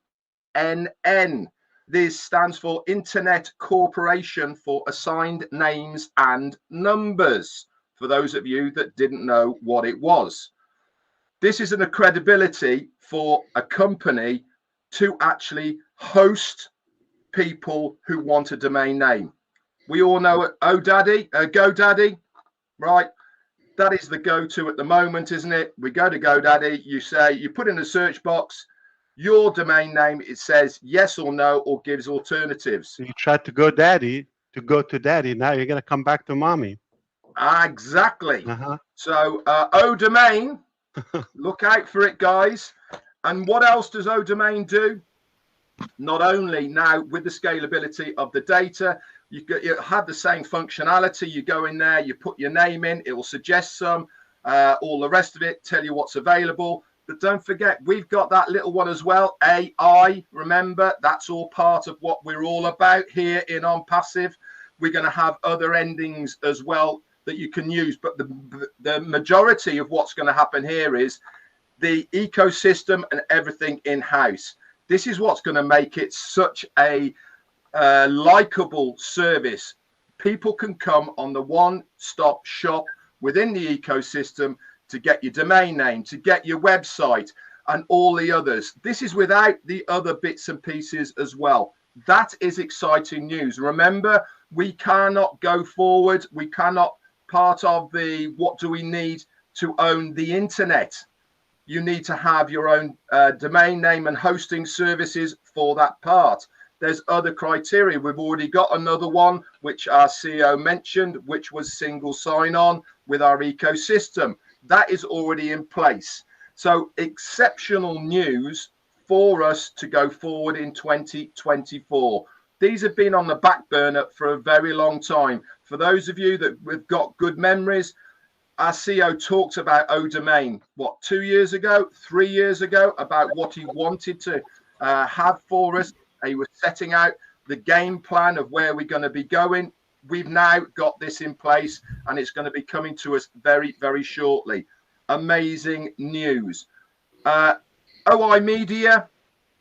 This stands for Internet Corporation for Assigned Names and Numbers, for those of you that didn't know what it was. This isn't a credibility for a company to actually host people who want a domain name. We all know GoDaddy, right? That is the go-to at the moment, isn't it? We go to GoDaddy, you put in a search box, your domain name, it says yes or no, or gives alternatives. You tried to go daddy, to go to daddy. Now you're going to come back to mommy. Exactly. So domain, look out for it, guys. And what else does domain do? Not only now with the scalability of the data, you have the same functionality. You go in there, you put your name in, it will suggest some, all the rest of it, tell you what's available. But don't forget, we've got that little one as well, AI. Remember, that's all part of what we're all about here in OnPassive. We're going to have other endings as well that you can use. But the majority of what's going to happen here is the ecosystem and everything in-house. This is what's going to make it such a likable service. People can come on the one-stop shop within the ecosystem to get your domain name, to get your website, and all the others. This is without the other bits and pieces as well. That is exciting news. Remember, we cannot go forward. We cannot part of the what do we need to own the internet. You need to have your own domain name and hosting services for that part. There's other criteria. We've already got another one, which our CEO mentioned, which was single sign-on with our ecosystem. That is already in place. So exceptional news for us to go forward in 2024. These have been on the back burner for a very long time. For those of you that have got good memories, our CEO talked about domain, 2 years ago, 3 years ago, about what he wanted to have for us. He was setting out the game plan of where we're going to be going. We've now got this in place, and it's going to be coming to us very, very shortly. Amazing news. OI Media,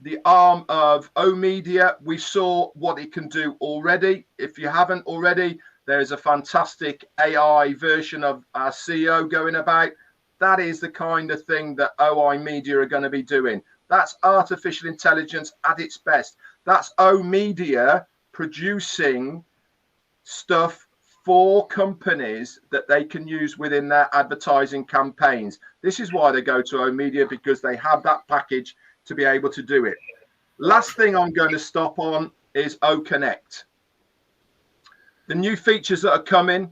the arm of O Media, we saw what it can do already. If you haven't already, there's a fantastic AI version of our CEO going about. That is the kind of thing that OI Media are going to be doing. That's artificial intelligence at its best. That's O Media producing stuff for companies that they can use within their advertising campaigns. This is why they go to O Media, because they have that package to be able to do it. Last thing I'm going to stop on is O Connect. The new features that are coming,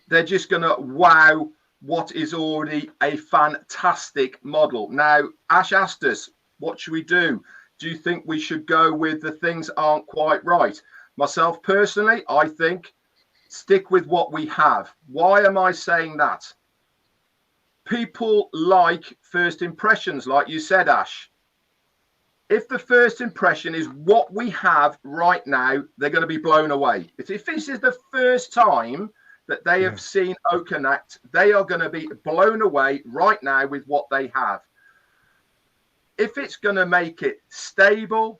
they're just going to wow what is already a fantastic model. Now, Ash asked us, what should we do? Do you think we should go with the things aren't quite right? Myself personally, I think stick with what we have. Why am I saying that? People like first impressions, like you said, Ash. If the first impression is what we have right now, they're going to be blown away. If this is the first time that they have seen OConnect, they are going to be blown away right now with what they have. If it's going to make it stable,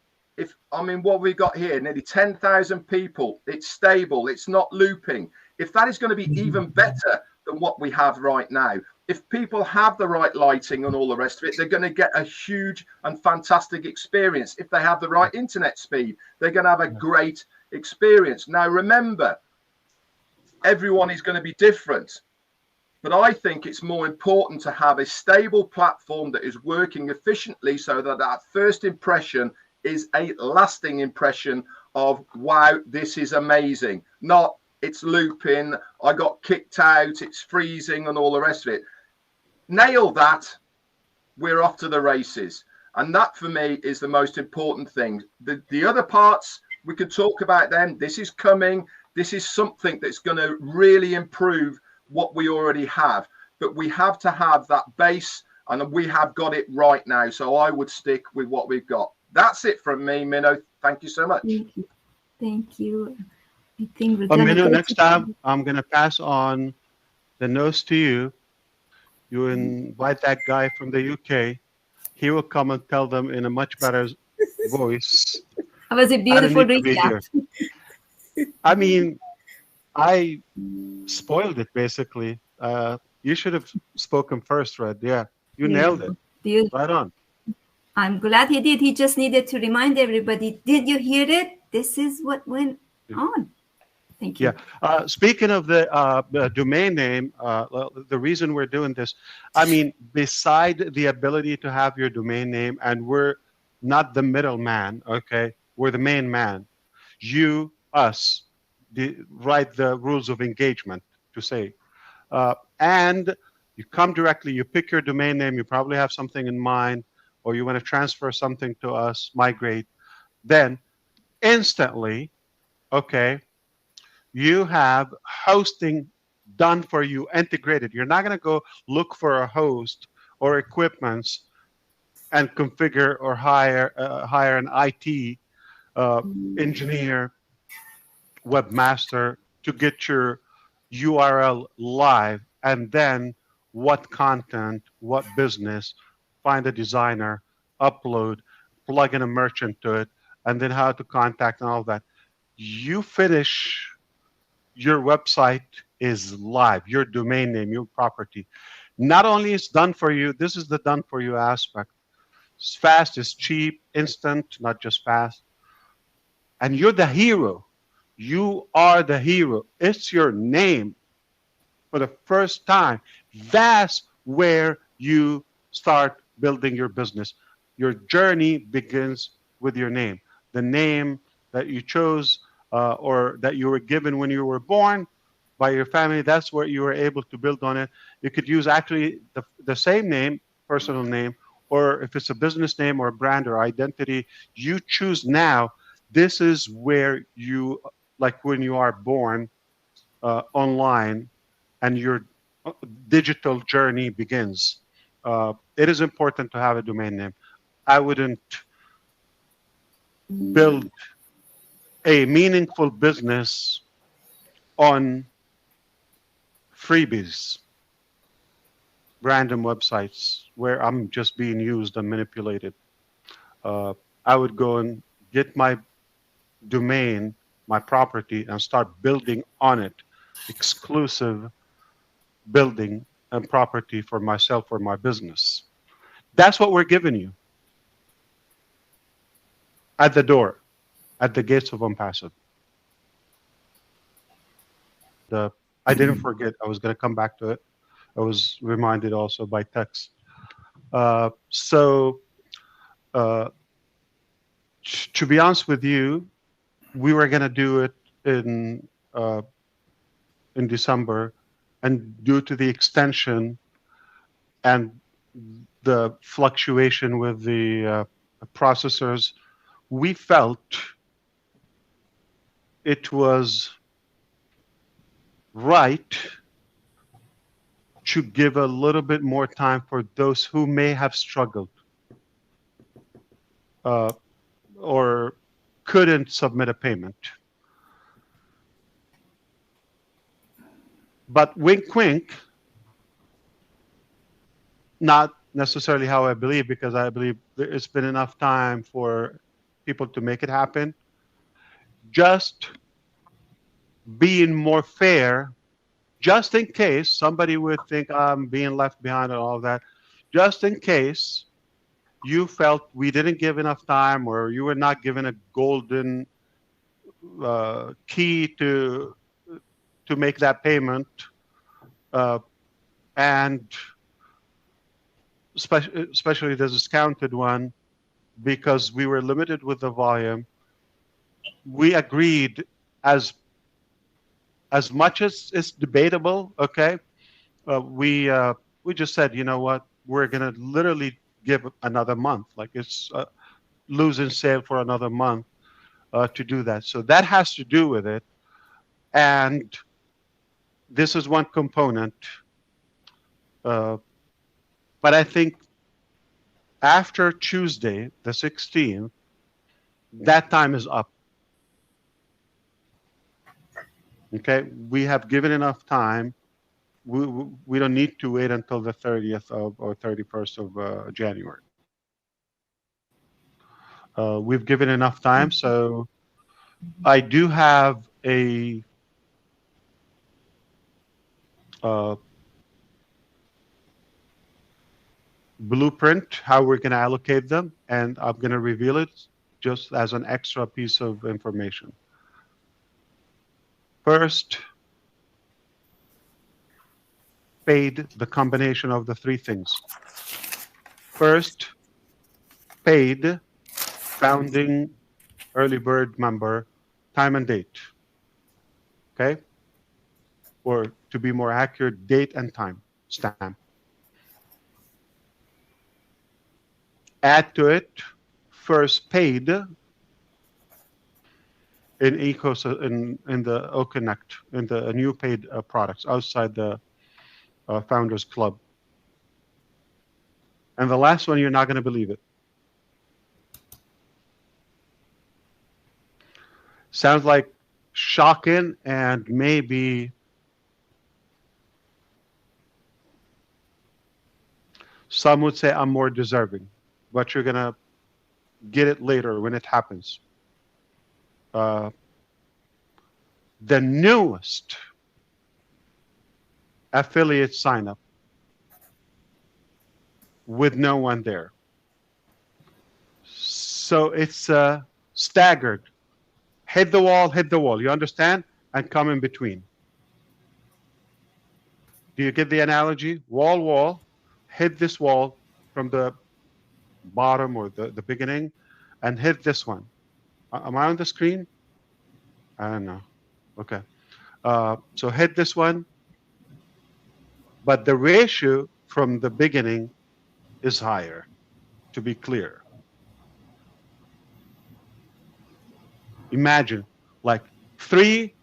what we've got here, nearly 10,000 people, it's stable, it's not looping. If that is going to be even better than what we have right now, if people have the right lighting and all the rest of it, they're going to get a huge and fantastic experience. If they have the right internet speed, they're going to have a great experience. Now, remember, everyone is going to be different. But I think it's more important to have a stable platform that is working efficiently so that that first impression is a lasting impression of, wow, this is amazing. Not, it's looping, I got kicked out, it's freezing and all the rest of it. Nail that, we're off to the races. And that for me is the most important thing. The other parts, we could talk about them. This is coming. This is something that's going to really improve what we already have. But we have to have that base, and we have got it right now. So I would stick with what we've got. That's it from me, Minnow. Thank you so much. Thank you. Thank you. I think we're Minnow, next time I'm going to pass on the notes to you. You invite that guy from the UK. He will come and tell them in a much better voice. That was a beautiful recap. I mean, I spoiled it basically. You should have spoken first, Red. Yeah, you Yeah. nailed it. Right on. I'm glad he did. He just needed to remind everybody. Did you hear it? This is what went on. Thank you. Yeah. Speaking of the domain name, the reason we're doing this, I mean, beside the ability to have your domain name, and we're not the middleman, okay? We're the main man. You, us, write the rules of engagement, to say. And you come directly, you pick your domain name, you probably have something in mind, or you want to transfer something to us, migrate. Then instantly, okay, you have hosting done for you, integrated. You're not going to go look for a host or equipments and configure or hire an IT engineer, webmaster to get your URL live, and then what content, what business, find a designer, upload, plug in a merchant to it, and then how to contact and all that. You finish, your website is live, your domain name, your property. Not only is done for you, this is the done for you aspect. It's fast, it's cheap, instant, not just fast. And you're the hero. You are the hero. It's your name for the first time. That's where you start building your business. Your journey begins with your name. The name that you chose or that you were given when you were born by your family, that's where you were able to build on it. You could use actually the same name, personal name, or if it's a business name or a brand or identity, you choose now. This is where you, like when you are born online and your digital journey begins. It is important to have a domain name. I wouldn't build a meaningful business on freebies, random websites where I'm just being used and manipulated. I would go and get my domain, my property, and start building on it exclusive building and property for myself or my business. That's what we're giving you at the door, at the gates of Unpassive. I didn't forget. I was going to come back to it. I was reminded also by text. To be honest with you, we were going to do it in December, and due to the extension and the fluctuation with the processors, we felt it was right to give a little bit more time for those who may have struggled or couldn't submit a payment. But wink, wink, not necessarily how I believe, because I believe it's been enough time for people to make it happen. Just being more fair, just in case somebody would think I'm being left behind and all that, just in case you felt we didn't give enough time or you were not given a golden key to make that payment, and especially the discounted one, because we were limited with the volume, we agreed, as much as it's debatable, okay, we just said, you know what, we're going to literally give another month, like it's losing sale for another month to do that. So that has to do with it. And this is one component. But I think after Tuesday, the 16th, that time is up. Okay, we have given enough time. We don't need to wait until the 30th or 31st of January. We've given enough time, so I do have a blueprint, how we're going to allocate them, and I'm going to reveal it just as an extra piece of information. First, paid, the combination of the three things. First, paid, founding early bird member, time and date. Okay? Or to be more accurate, date and time stamp. Add to it, first paid in the OConnect, in the new paid products outside the Founders Club. And the last one, you're not going to believe it. Sounds like shocking, and maybe some would say I'm more deserving, but you're going to get it later when it happens. The newest affiliate sign up with no one there. So it's staggered. Hit the wall, you understand? And come in between. Do you get the analogy? Wall, hit this wall from the bottom or the beginning, and hit this one. Am I on the screen? I don't know. Okay. So hit this one, but the ratio from the beginning is higher, to be clear. Imagine like 3,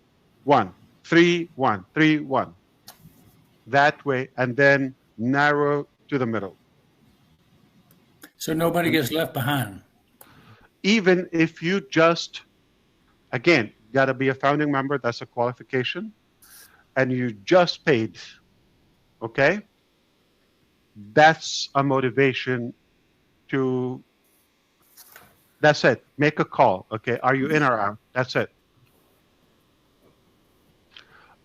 1, 3, 1, 3, 1. That way, and then narrow to the middle. So nobody gets left behind. Even if you just, again, got to be a founding member, that's a qualification, and you just paid, okay? That's a motivation to, that's it. Make a call, okay? Are you in or out? That's it.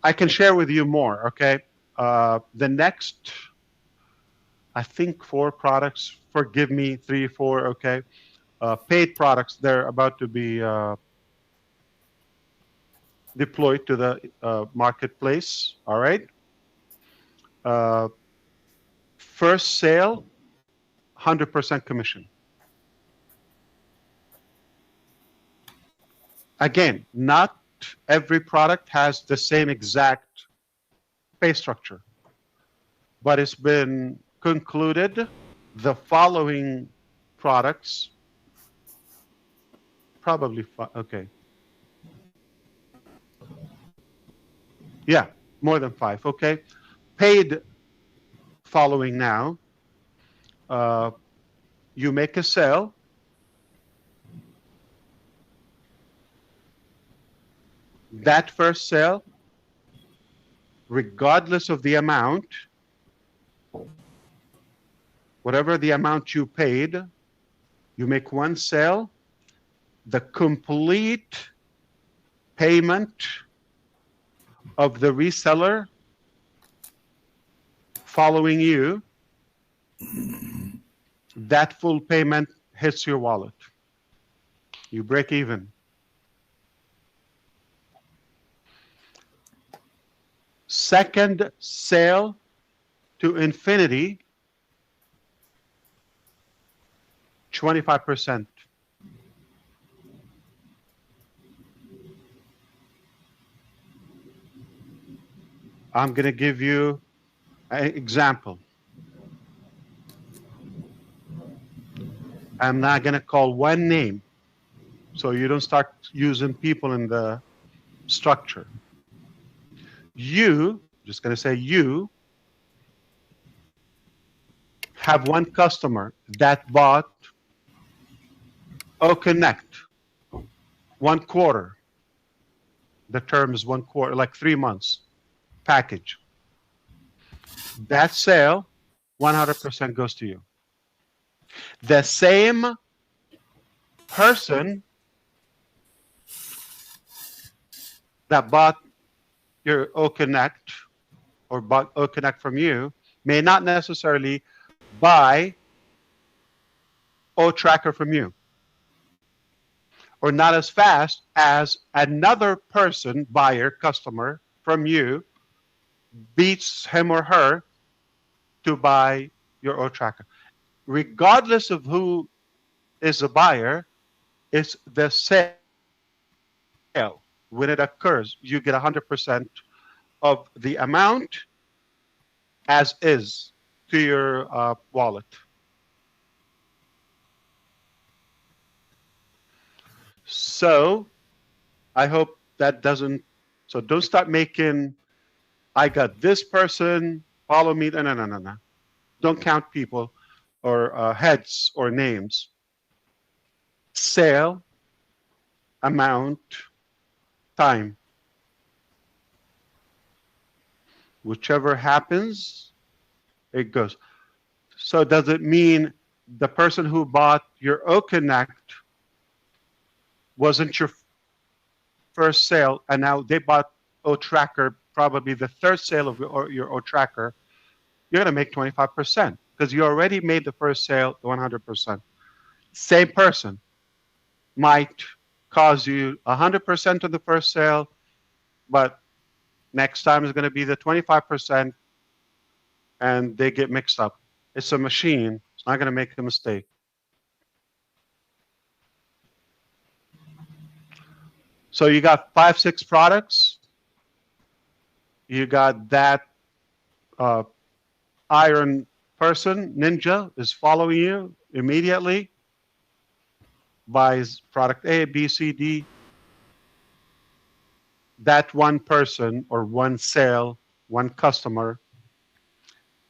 I can share with you more, okay? The next, I think 4 products, forgive me, 3, 4, okay? Paid products, they're about to be deployed to the marketplace, all right? First sale, 100% commission. Again, not every product has the same exact pay structure, but it's been concluded the following products, probably, okay. Yeah, more than 5, okay. Paid following now, you make a sale, that first sale, regardless of the amount, whatever the amount you paid, you make one sale, the complete payment of the reseller following you, that full payment hits your wallet. You break even. Second sale to infinity, 25%. I'm going to give you an example. I'm not going to call one name, so you don't start using people in the structure. You, just going to say you, have one customer that bought OConnect 1 quarter. The term is 1 quarter, like 3 months package. That sale, 100% goes to you. The same person that bought your OConnect or bought OConnect from you may not necessarily buy O-Tracker from you, or not as fast as another person, buyer, customer from you beats him or her to buy your O-Tracker. Regardless of who is a buyer, it's the sale. When it occurs, you get 100% of the amount as is to your wallet. So I hope that doesn't, so don't start making, I got this person, follow me. No. Don't count people or heads or names. Sale, amount, time. Whichever happens, it goes. So does it mean the person who bought your OConnect wasn't your first sale, and now they bought O-Tracker, probably the third sale of your O-Tracker, you're going to make 25% because you already made the first sale 100%. Same person might cause you 100% of the first sale, but next time is going to be the 25%, and they get mixed up. It's a machine. It's not going to make a mistake. So you got 5, 6 products. You got that iron person, ninja, is following you immediately, buys product A, B, C, D. That one person or one sale, one customer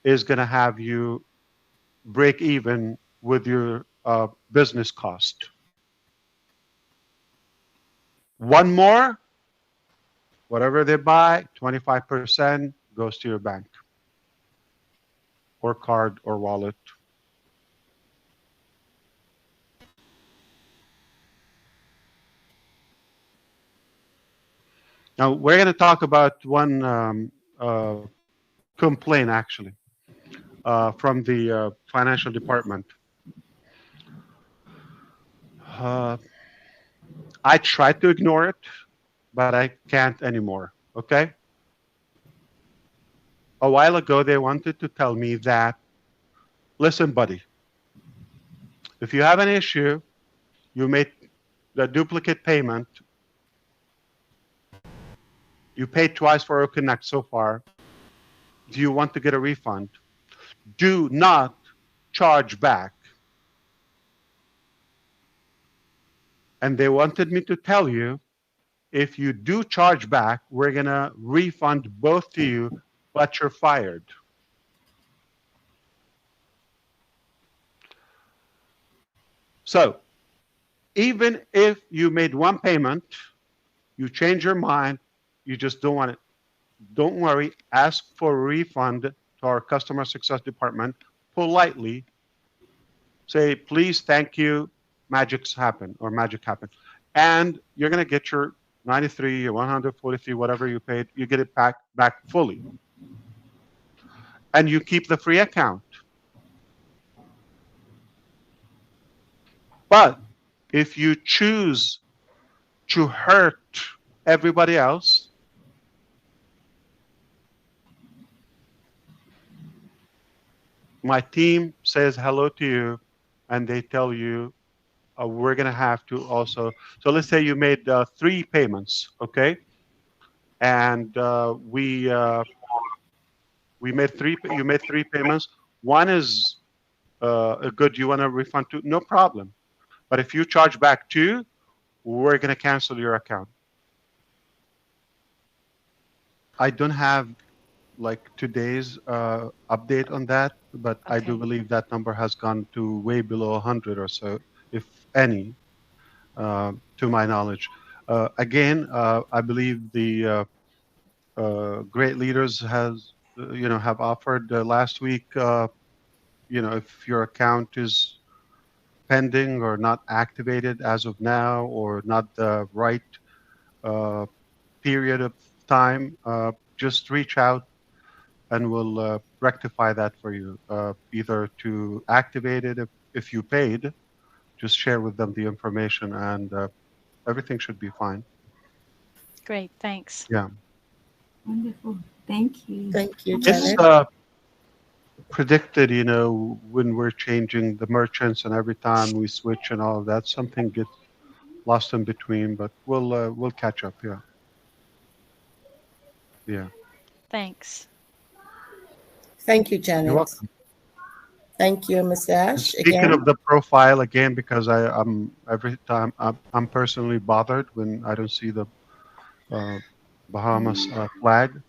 is going to have you break even with your business cost. One more, whatever they buy, 25% goes to your bank or card or wallet. Now, we're going to talk about one complaint, actually, from the financial department. I tried to ignore it, but I can't anymore, okay? A while ago, they wanted to tell me that, listen, buddy, if you have an issue, you made the duplicate payment, you paid twice for OConnect so far, do you want to get a refund? Do not charge back. And they wanted me to tell you, if you do charge back, we're going to refund both to you, but you're fired. So even if you made one payment, you change your mind, you just don't want it, don't worry, ask for a refund to our customer success department politely. Say, please, thank you, magic happened. And you're going to get your 93 or 143, whatever you paid, you get it back fully. And you keep the free account. But if you choose to hurt everybody else, my team says hello to you, and they tell you, we're going to have to also, so let's say you made 3 payments, okay? And you made 3 payments. One is good, you want to refund to, no problem. But if you charge back 2, we're going to cancel your account. I don't have like today's update on that, but okay. I do believe that number has gone to way below 100 or so, if any, to my knowledge. Again, I believe the great leaders have offered last week, if your account is pending or not activated as of now, or not the right period of time, just reach out and we'll rectify that for you. Either to activate it if you paid, just share with them the information, and everything should be fine. Great, thanks. Yeah. Wonderful. Thank you. Thank you, It's Janet. predicted, when we're changing the merchants and every time we switch and all of that, something gets lost in between, but we'll catch up. Yeah. Yeah. Thanks. Thank you, You're Janet. welcome. Thank you, Ms. And Ash. speaking Again, of the profile again, because I'm every time I'm personally bothered when I don't see the Bahamas flag.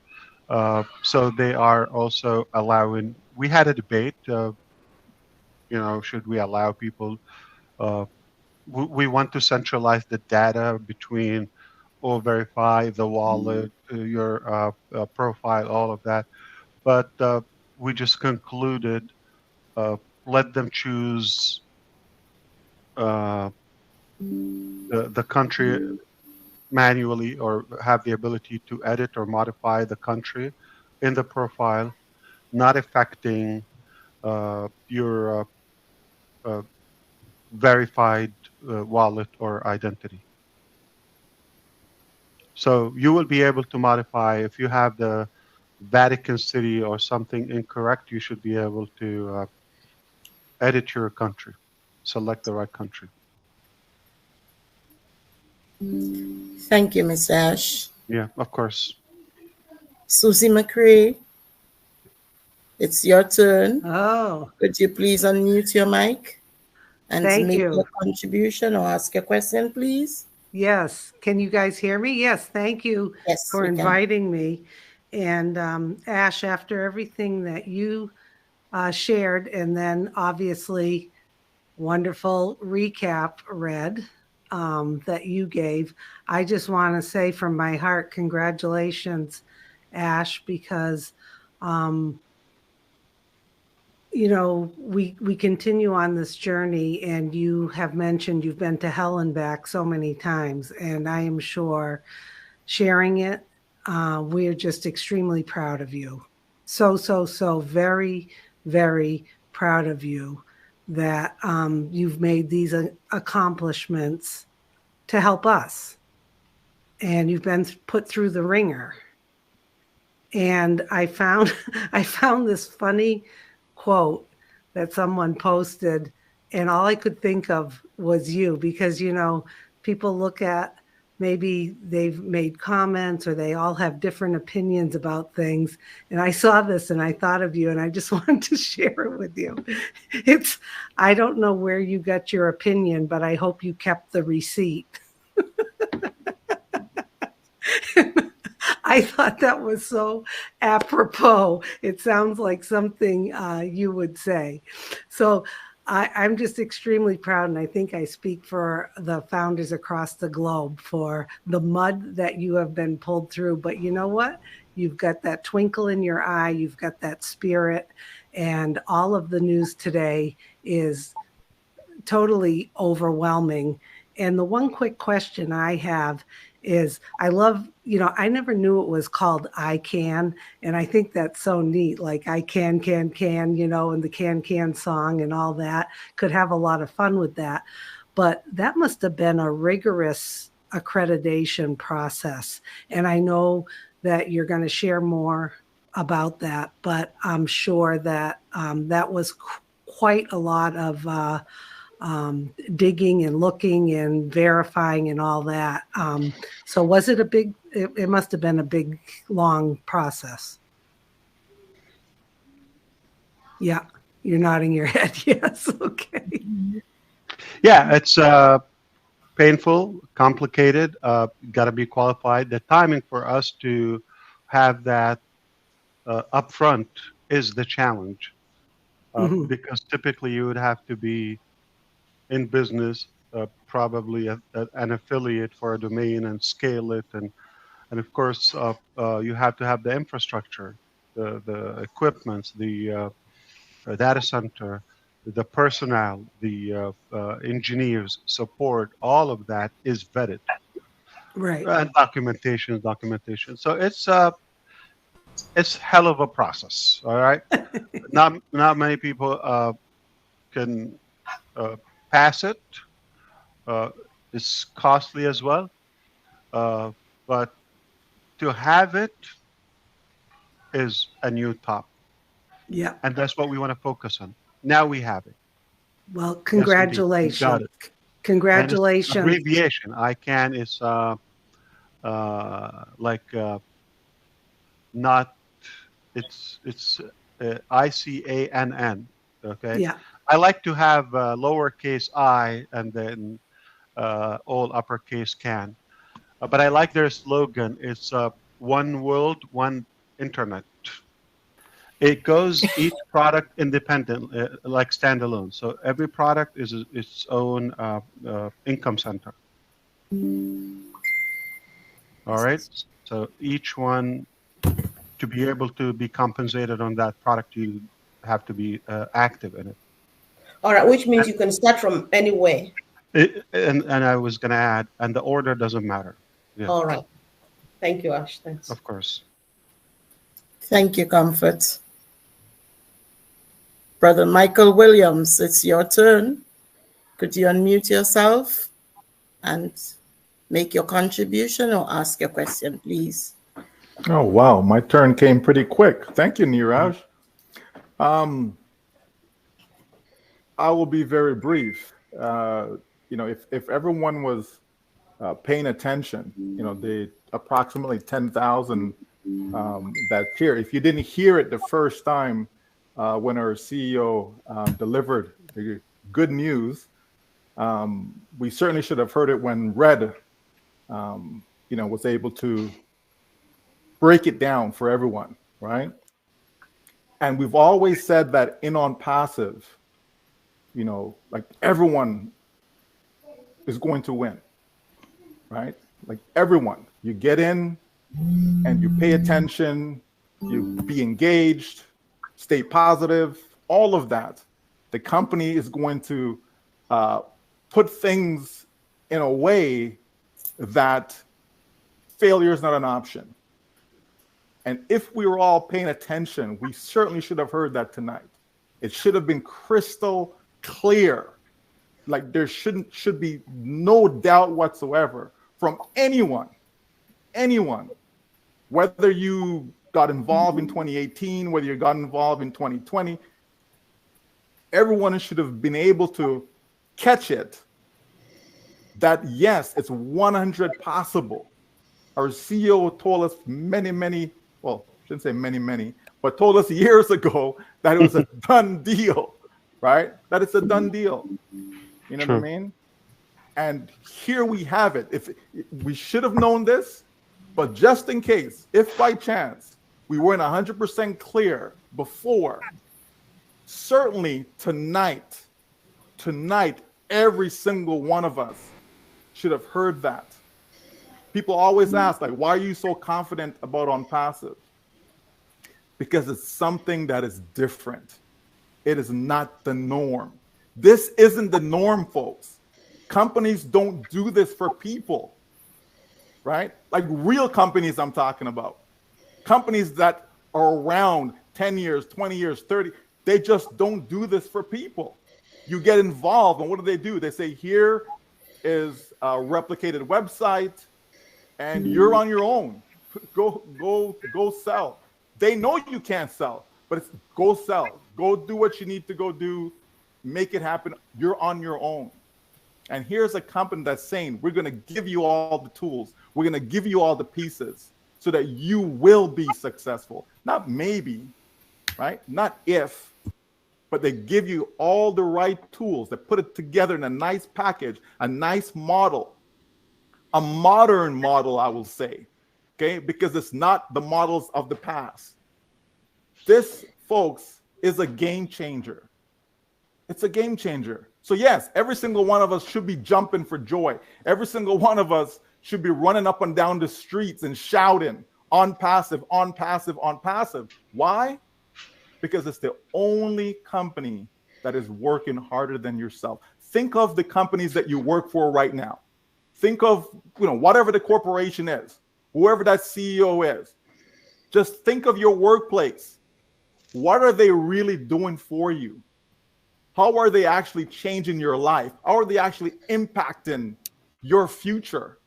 So they are also allowing. We had a debate. Should we allow people? We want to centralize the data between or verify the wallet, your profile, all of that. But we just concluded, let them choose the country manually or have the ability to edit or modify the country in the profile, not affecting your verified wallet or identity. So you will be able to modify if you have the Vatican City or something incorrect. You should be able to edit your country, select the right country. thank you, Ms. Ash. Yeah, of course. Susie McCray, it's your turn. Oh, Could you please unmute your mic and thank make you. your contribution or ask a question, please? Yes. Can you guys hear me? Yes. Thank you Yes, for we can. inviting me. And Ash, after everything that you shared, and then obviously wonderful recap read that you gave, I just want to say from my heart, congratulations, Ash, because we continue on this journey, and you have mentioned you've been to hell and back so many times, and I am sure sharing it, we're just extremely proud of you. So very, very proud of you that you've made these accomplishments to help us, and you've been put through the ringer. And I found this funny quote that someone posted, and all I could think of was you, because people look at, maybe they've made comments or they all have different opinions about things, and I saw this and I thought of you, and I just wanted to share it with you. I don't know where you got your opinion, but I hope you kept the receipt. I thought that was so apropos. It sounds like something you would say. So I'm just extremely proud, and I think I speak for the founders across the globe for the mud that you have been pulled through. But you know what? You've got that twinkle in your eye. You've got that spirit. And all of the news today is totally overwhelming. And the one quick question I have is, I love, I never knew it was called I Can. And I think that's so neat. Like I can, and the can song and all that. Could have a lot of fun with that. But that must have been a rigorous accreditation process. And I know that you're going to share more about that, but I'm sure that that was quite a lot of digging and looking and verifying and all that. So was it it must have been a big, long process. Yeah, you're nodding your head. Yes. Okay. Yeah, it's painful, complicated, got to be qualified. The timing for us to have that upfront is the challenge, because typically you would have to be in business, probably an affiliate for a domain and scale it, and of course you have to have the infrastructure, the equipments, the data center, the personnel, the engineers, support. All of that is vetted, right? And documentation. So it's It's hell of a process. All right. Not many people can pass it. It's costly as well. But to have it is a new top. Yeah. And that's what we want to focus on. Now we have it. Well, Yes, indeed. We got congratulations. it. And it's Congratulations. abbreviation. ICANN is not. It's ICANN. Okay. Yeah. I like to have lowercase I and then all uppercase can. But I like their slogan. It's one world, one internet. It goes each product independent, like standalone. So every product is its own income center. All right. So each one, to be able to be compensated on that product, you have to be active in it. All right, which means you can start from anywhere. And I was going to add, and the order doesn't matter. Yeah. All right. Thank you, Ash. Thanks. Of course. Thank you, Comfort. Brother Michael Williams, it's your turn. Could you unmute yourself and make your contribution or ask your question, please? Oh, wow. My turn came pretty quick. Thank you, Niraj. I will be very brief. If everyone was paying attention, the approximately 10,000 that here, if you didn't hear it the first time when our CEO delivered the good news, we certainly should have heard it when Red, was able to break it down for everyone, right? And we've always said that in on passive, like everyone is going to win, right? Like everyone, you get in and you pay attention, you be engaged, stay positive, all of that. The company is going to put things in a way that failure is not an option. And if we were all paying attention, we certainly should have heard that tonight. It should have been crystal clear. Like there should be no doubt whatsoever from anyone, whether you got involved in 2018, whether you got involved in 2020, everyone should have been able to catch it that yes, it's 100 possible. Our CEO told us shouldn't say many, but told us years ago that it was a done deal, right? That it's a done deal. You know what I mean? And here we have it. If we should have known this, but just in case, if by chance we weren't 100% clear before, certainly tonight, every single one of us should have heard that. People always ask, like, why are you so confident about on passive? Because it's something that is different. It is not the norm. This isn't the norm, folks. Companies don't do this for people, right? Like real companies I'm talking about. Companies that are around 10 years, 20 years, 30, they just don't do this for people. You get involved, and what do? They say, here is a replicated website, and you're on your own. Go sell. They know you can't sell, but it's go sell. Go do what you need to go do. Make it happen. You're on your own. And here's a company that's saying, we're going to give you all the tools. We're going to give you all the pieces so that you will be successful. Not maybe, right? Not if, but they give you all the right tools. They put it together in a nice package, a nice model, a modern model, I will say, okay? Because it's not the models of the past. This, folks, is a game changer. It's a game changer. So yes, every single one of us should be jumping for joy. Every single one of us should be running up and down the streets and shouting, on passive, on passive, on passive. Why? Because it's the only company that is working harder than yourself. Think of the companies that you work for right now. Think of, whatever the corporation is, whoever that CEO is. Just think of your workplace. What are they really doing for you? How are they actually changing your life? How are they actually impacting your future?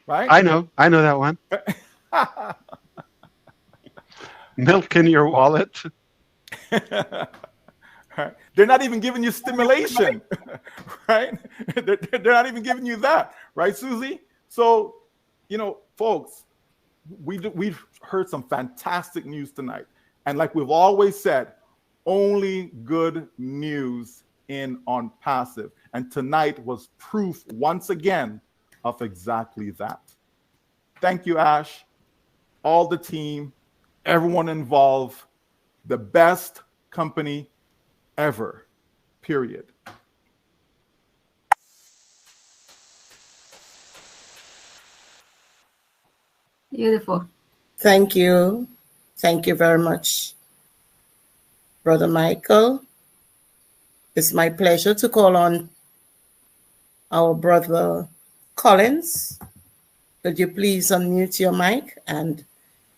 Right? I know that one. Milk in your wallet. Right. They're not even giving you stimulation, right? They're not even giving you that, right, Susie? So, folks, we've heard some fantastic news tonight. And like we've always said, only good news in On Passive. And tonight was proof once again of exactly that. Thank you, Ash, all the team, everyone involved, the best company ever, period. Beautiful. Thank you. Thank you very much, Brother Michael. It's my pleasure to call on our brother Collins. Could you please unmute your mic and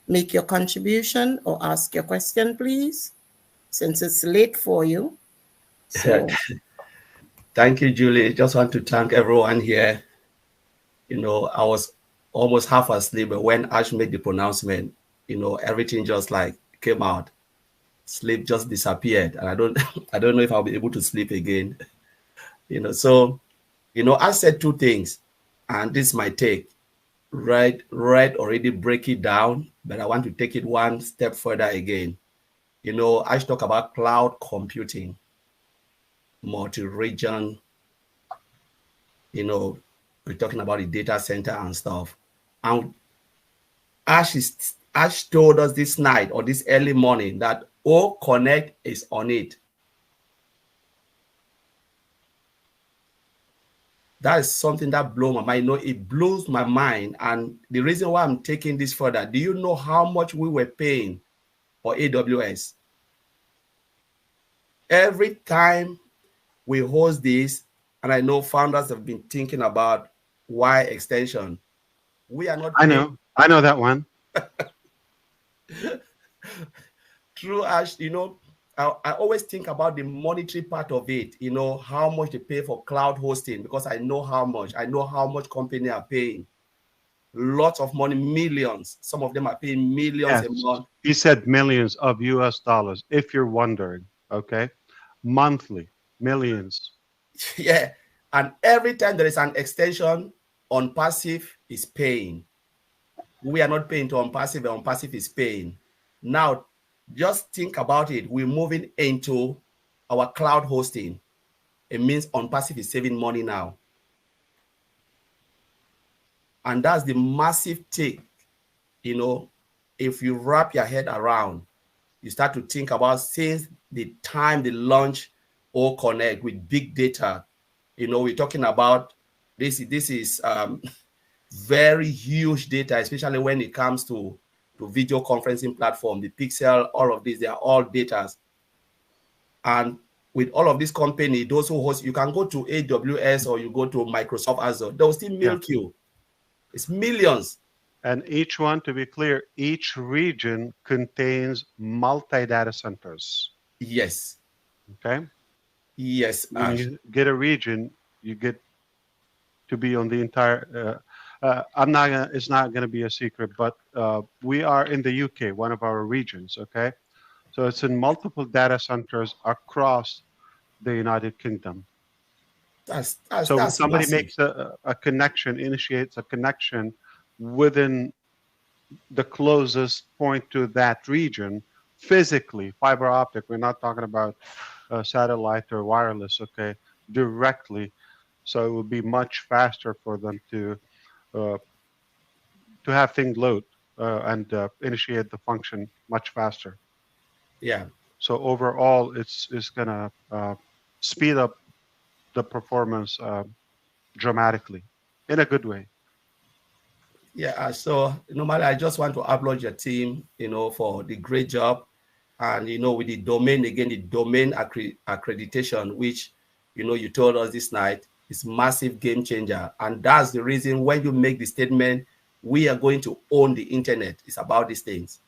make your contribution or ask your question, please, since it's late for you. So. Thank you, Julie. Just want to thank everyone here. I was almost half asleep, but when Ash made the pronouncement, everything just like came out. Sleep just disappeared, and I don't know if I'll be able to sleep again. So, I said two things, and this is my take. Right, already break it down, but I want to take it one step further again. I should talk about cloud computing, multi-region, we're talking about the data center and stuff. And Ash told us this night or this early morning that O Connect is on it. That is something that blew my mind. It blows my mind. And the reason why I'm taking this further, do you know how much we were paying for AWS? Every time we host this, and I know founders have been thinking about why extension. We are not. I know that one. True, Ash. I always think about the monetary part of it, how much they pay for cloud hosting, because I know how much companies are paying. Lots of money, millions. Some of them are paying millions a month. He said millions of US dollars, if you're wondering, okay? Monthly, millions. Yeah, and every time there is an extension, On Passive is paying. We are not paying to On Passive, and On Passive is paying. Now, just think about it. We're moving into our cloud hosting. It means On Passive is saving money now. And that's the massive take. If you wrap your head around, you start to think about since the time they launch O Connect with big data. We're talking about this is very huge data, especially when it comes to video conferencing platform, the Pixel, all of these, they are all data. And with all of this company, those who host, you can go to AWS or you go to Microsoft Azure, they'll still milk you. It's millions. And each one, to be clear, each region contains multi-data centers. Yes. Okay? Yes. When you get a region, you get to be on the entire... it's not going to be a secret, but we are in the UK, one of our regions, okay? So it's in multiple data centers across the United Kingdom. So when somebody makes a connection, initiates a connection within the closest point to that region, physically, fiber optic, we're not talking about satellite or wireless, okay, directly. So it would be much faster for them to have things load and initiate the function much faster. Yeah. So overall, it's going to speed up the performance dramatically in a good way. Yeah. So normally, I just want to applaud your team, for the great job, and with the domain again, the domain accreditation, which you told us this night, is massive game changer, and that's the reason when you make the statement, we are going to own the internet. It's about these things.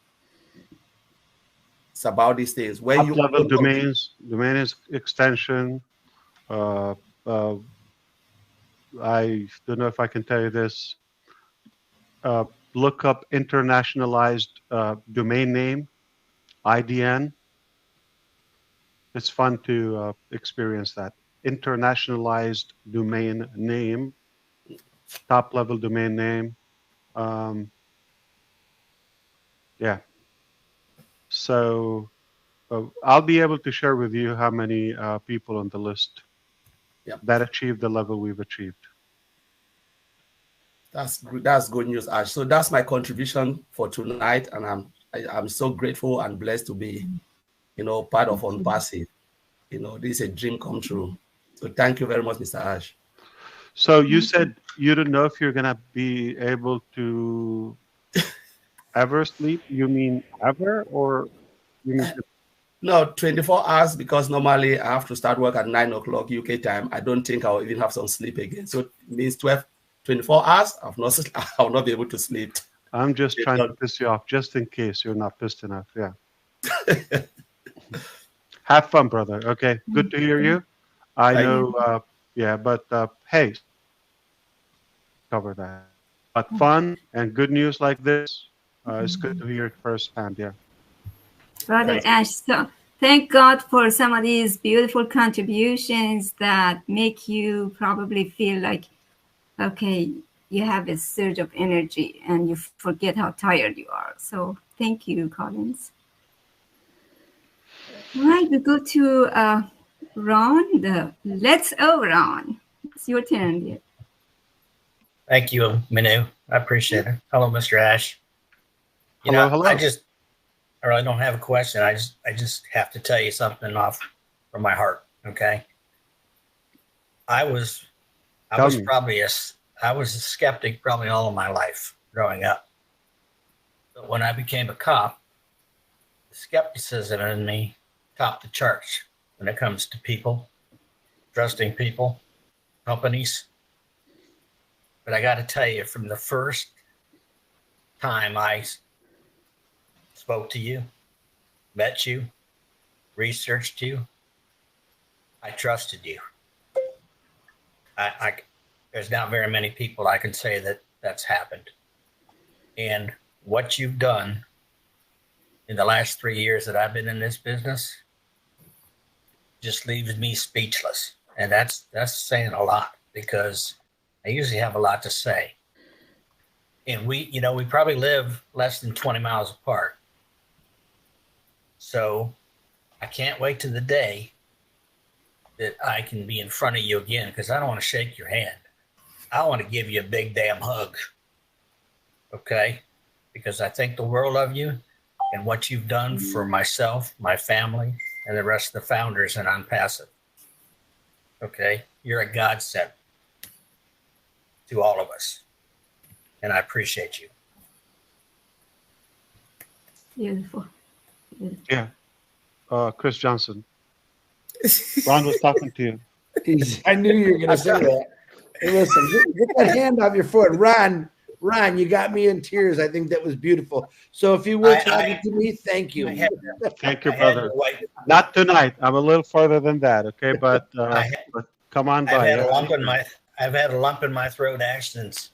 It's about these things. When you Top-level domains, domain extension. I don't know if I can tell you this. Look up internationalized domain name, IDN. It's fun to experience that. Internationalized domain name, top-level domain name. Yeah. So I'll be able to share with you how many people on the list that achieved the level we've achieved. That's good news, Ash. So that's my contribution for tonight, and I'm so grateful and blessed to be, part of Unpassive. This is a dream come true. So thank you very much, Mr. Ash. So you said you don't know if you're gonna be able to ever sleep. You mean ever, or you mean? No, 24 hours, because normally I have to start work at 9 o'clock UK time. I don't think I'll even have some sleep again. So it means 24 hours, I'll not be able to sleep. I'm just trying to piss you off, just in case you're not pissed enough. Yeah. Have fun, brother. Okay. Good to hear you. I know. Yeah, but hey, cover that. But fun and good news like this, it's good to hear it firsthand. Yeah. Brother Ash, so thank God for some of these beautiful contributions that make you probably feel like, okay, you have a surge of energy and you forget how tired you are. So thank you, Collins. All right, we go to Ron. Let's Ron. It's your turn. Yeah. Thank you, Minu. I appreciate it. Hello, Mr. Ash. Hello. I really don't have a question. I just have to tell you something off from my heart. Okay. I was a skeptic probably all of my life growing up. But when I became a cop, the skepticism in me topped the charts when it comes to people, trusting people, companies. But I got to tell you, from the first time I spoke to you, met you, researched you, I trusted you. There's not very many people I can say that's happened. And what you've done in the last 3 years that I've been in this business just leaves me speechless. And that's saying a lot, because I usually have a lot to say. And we probably live less than 20 miles apart. So I can't wait to the day that I can be in front of you again, because I don't want to shake your hand. I want to give you a big damn hug. Okay? Because I think the world of you and what you've done for myself, my family, and the rest of the founders in Unpassive. Okay? You're a godsend to all of us. And I appreciate you. Beautiful. Yeah. Chris Johnson. Ron was talking to you. I knew you were going to say that. Hey, listen, get that hand off your foot. Ron, you got me in tears. I think that was beautiful. So if you will talk to me, thank you. Thank you, brother. Not tonight. I'm a little further than that, okay? But come on by. I've had a lump in my throat, Ash, since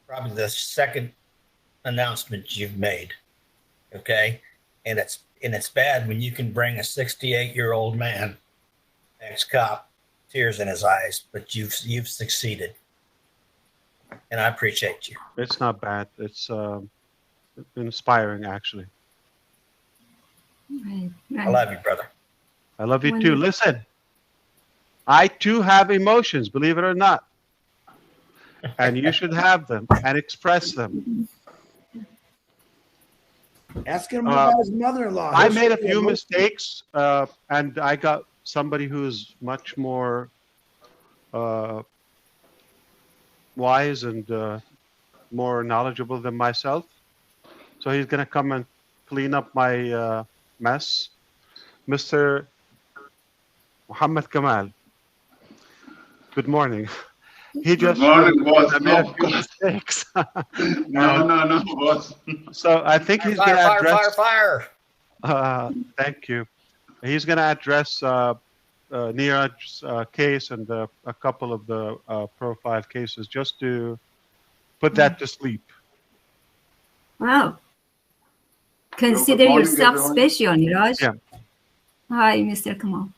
probably the second announcement you've made. Okay? And it's bad when you can bring a 68-year-old man, ex-cop, tears in his eyes, but you've succeeded. And I appreciate you. It's not bad. It's inspiring, actually. Right. I love you, brother. I love you too. Listen, I too have emotions, believe it or not. And you should have them and express them. Ask him about his mother-in-law. I made a few mistakes, and I got somebody who's much more wise and more knowledgeable than myself. So he's going to come and clean up my mess. Mr. Muhammad Kamal, good morning. He just morning, boss. I made a No, few mistakes. no, boss. So I think he's going to Fire, address. fire, fire. Thank you. He's going to address Niraj's case and a couple of the Pro 5 cases just to put that to sleep. Wow. Consider morning, yourself everyone. special, Niraj. Yeah. Hi, Mr. Kamal.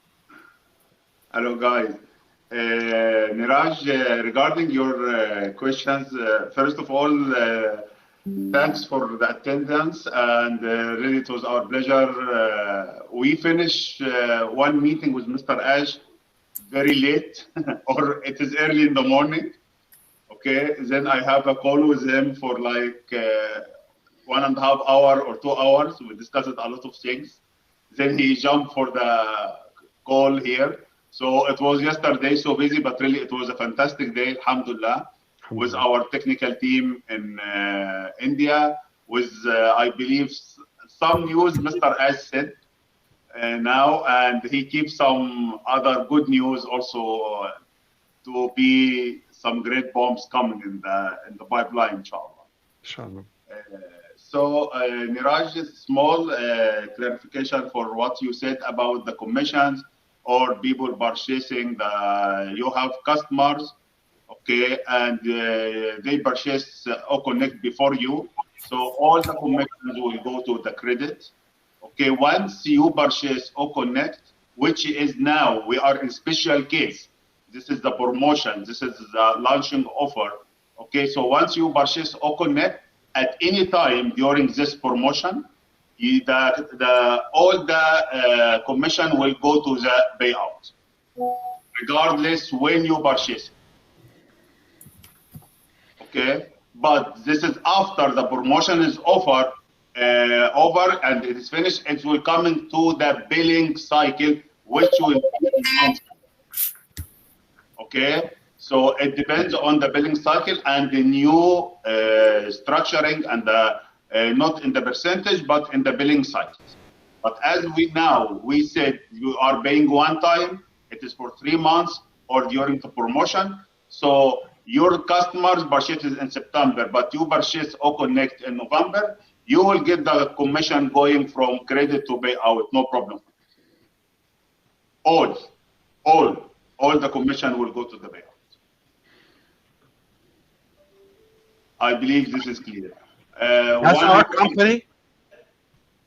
Hello, guys. Niraj, regarding your questions, first of all, thanks for the attendance, and really it was our pleasure. We finished one meeting with Mr. Ash very late, or it is early in the morning. Okay, then I have a call with him for like 1.5 hours or 2 hours. We discussed a lot of things. Then he jumped for the call here. So it was yesterday so busy, but really it was a fantastic day, alhamdulillah, with our technical team in India, with, I believe, some news Mr. Ash said now, and he keeps some other good news also to be some great bombs coming in the pipeline, inshallah. Inshallah. So, Niraj, small clarification for what you said about the commissions or people purchasing you have customers, okay, and they purchase Oconnect before you. So all the commissions will go to the credit. Okay, once you purchase Oconnect, which is now, we are in special case. This is the promotion. This is the launching offer. Okay, so once you purchase Oconnect, at any time during this promotion, all the commission will go to the payout, regardless when you purchase it. Okay, but this is after the promotion is over and it is finished. It will come into the billing cycle, which will be okay. So it depends on the billing cycle and the new structuring and the not in the percentage, but in the billing cycles. But as we said, you are paying one time, it is for 3 months or during the promotion. So your customers purchase in September, but you purchase Oconnect in November, you will get the commission going from credit to payout, no problem. All the commission will go to the payout. I believe this is clear. That's our company?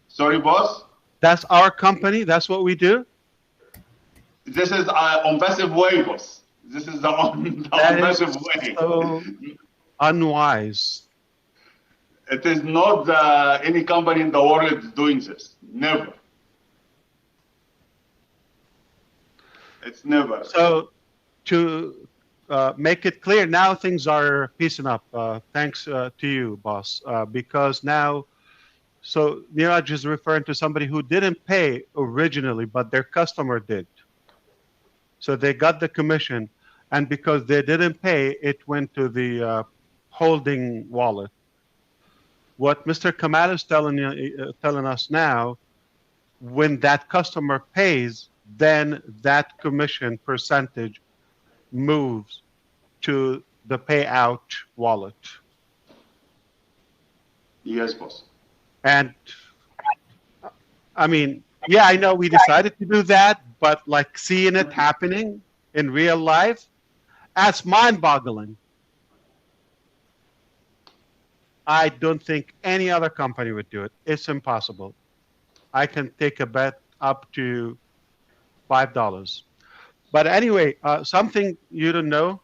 Sorry, boss? That's our company? That's what we do? This is on passive way, boss. This is the on passive way. So unwise. It is not any company in the world doing this. Never. It's never. So to make it clear, now things are piecing up. Thanks to you, boss, because now, so Niraj is referring to somebody who didn't pay originally, but their customer did. So they got the commission, and because they didn't pay, it went to the holding wallet. What Mr. Kamal is telling us now, when that customer pays, then that commission percentage moves to the payout wallet. Yes, boss. And I mean, yeah, I know we decided to do that, but like seeing it happening in real life, that's mind-boggling. I don't think any other company would do it. It's impossible. I can take a bet up to $5. But anyway, something you don't know.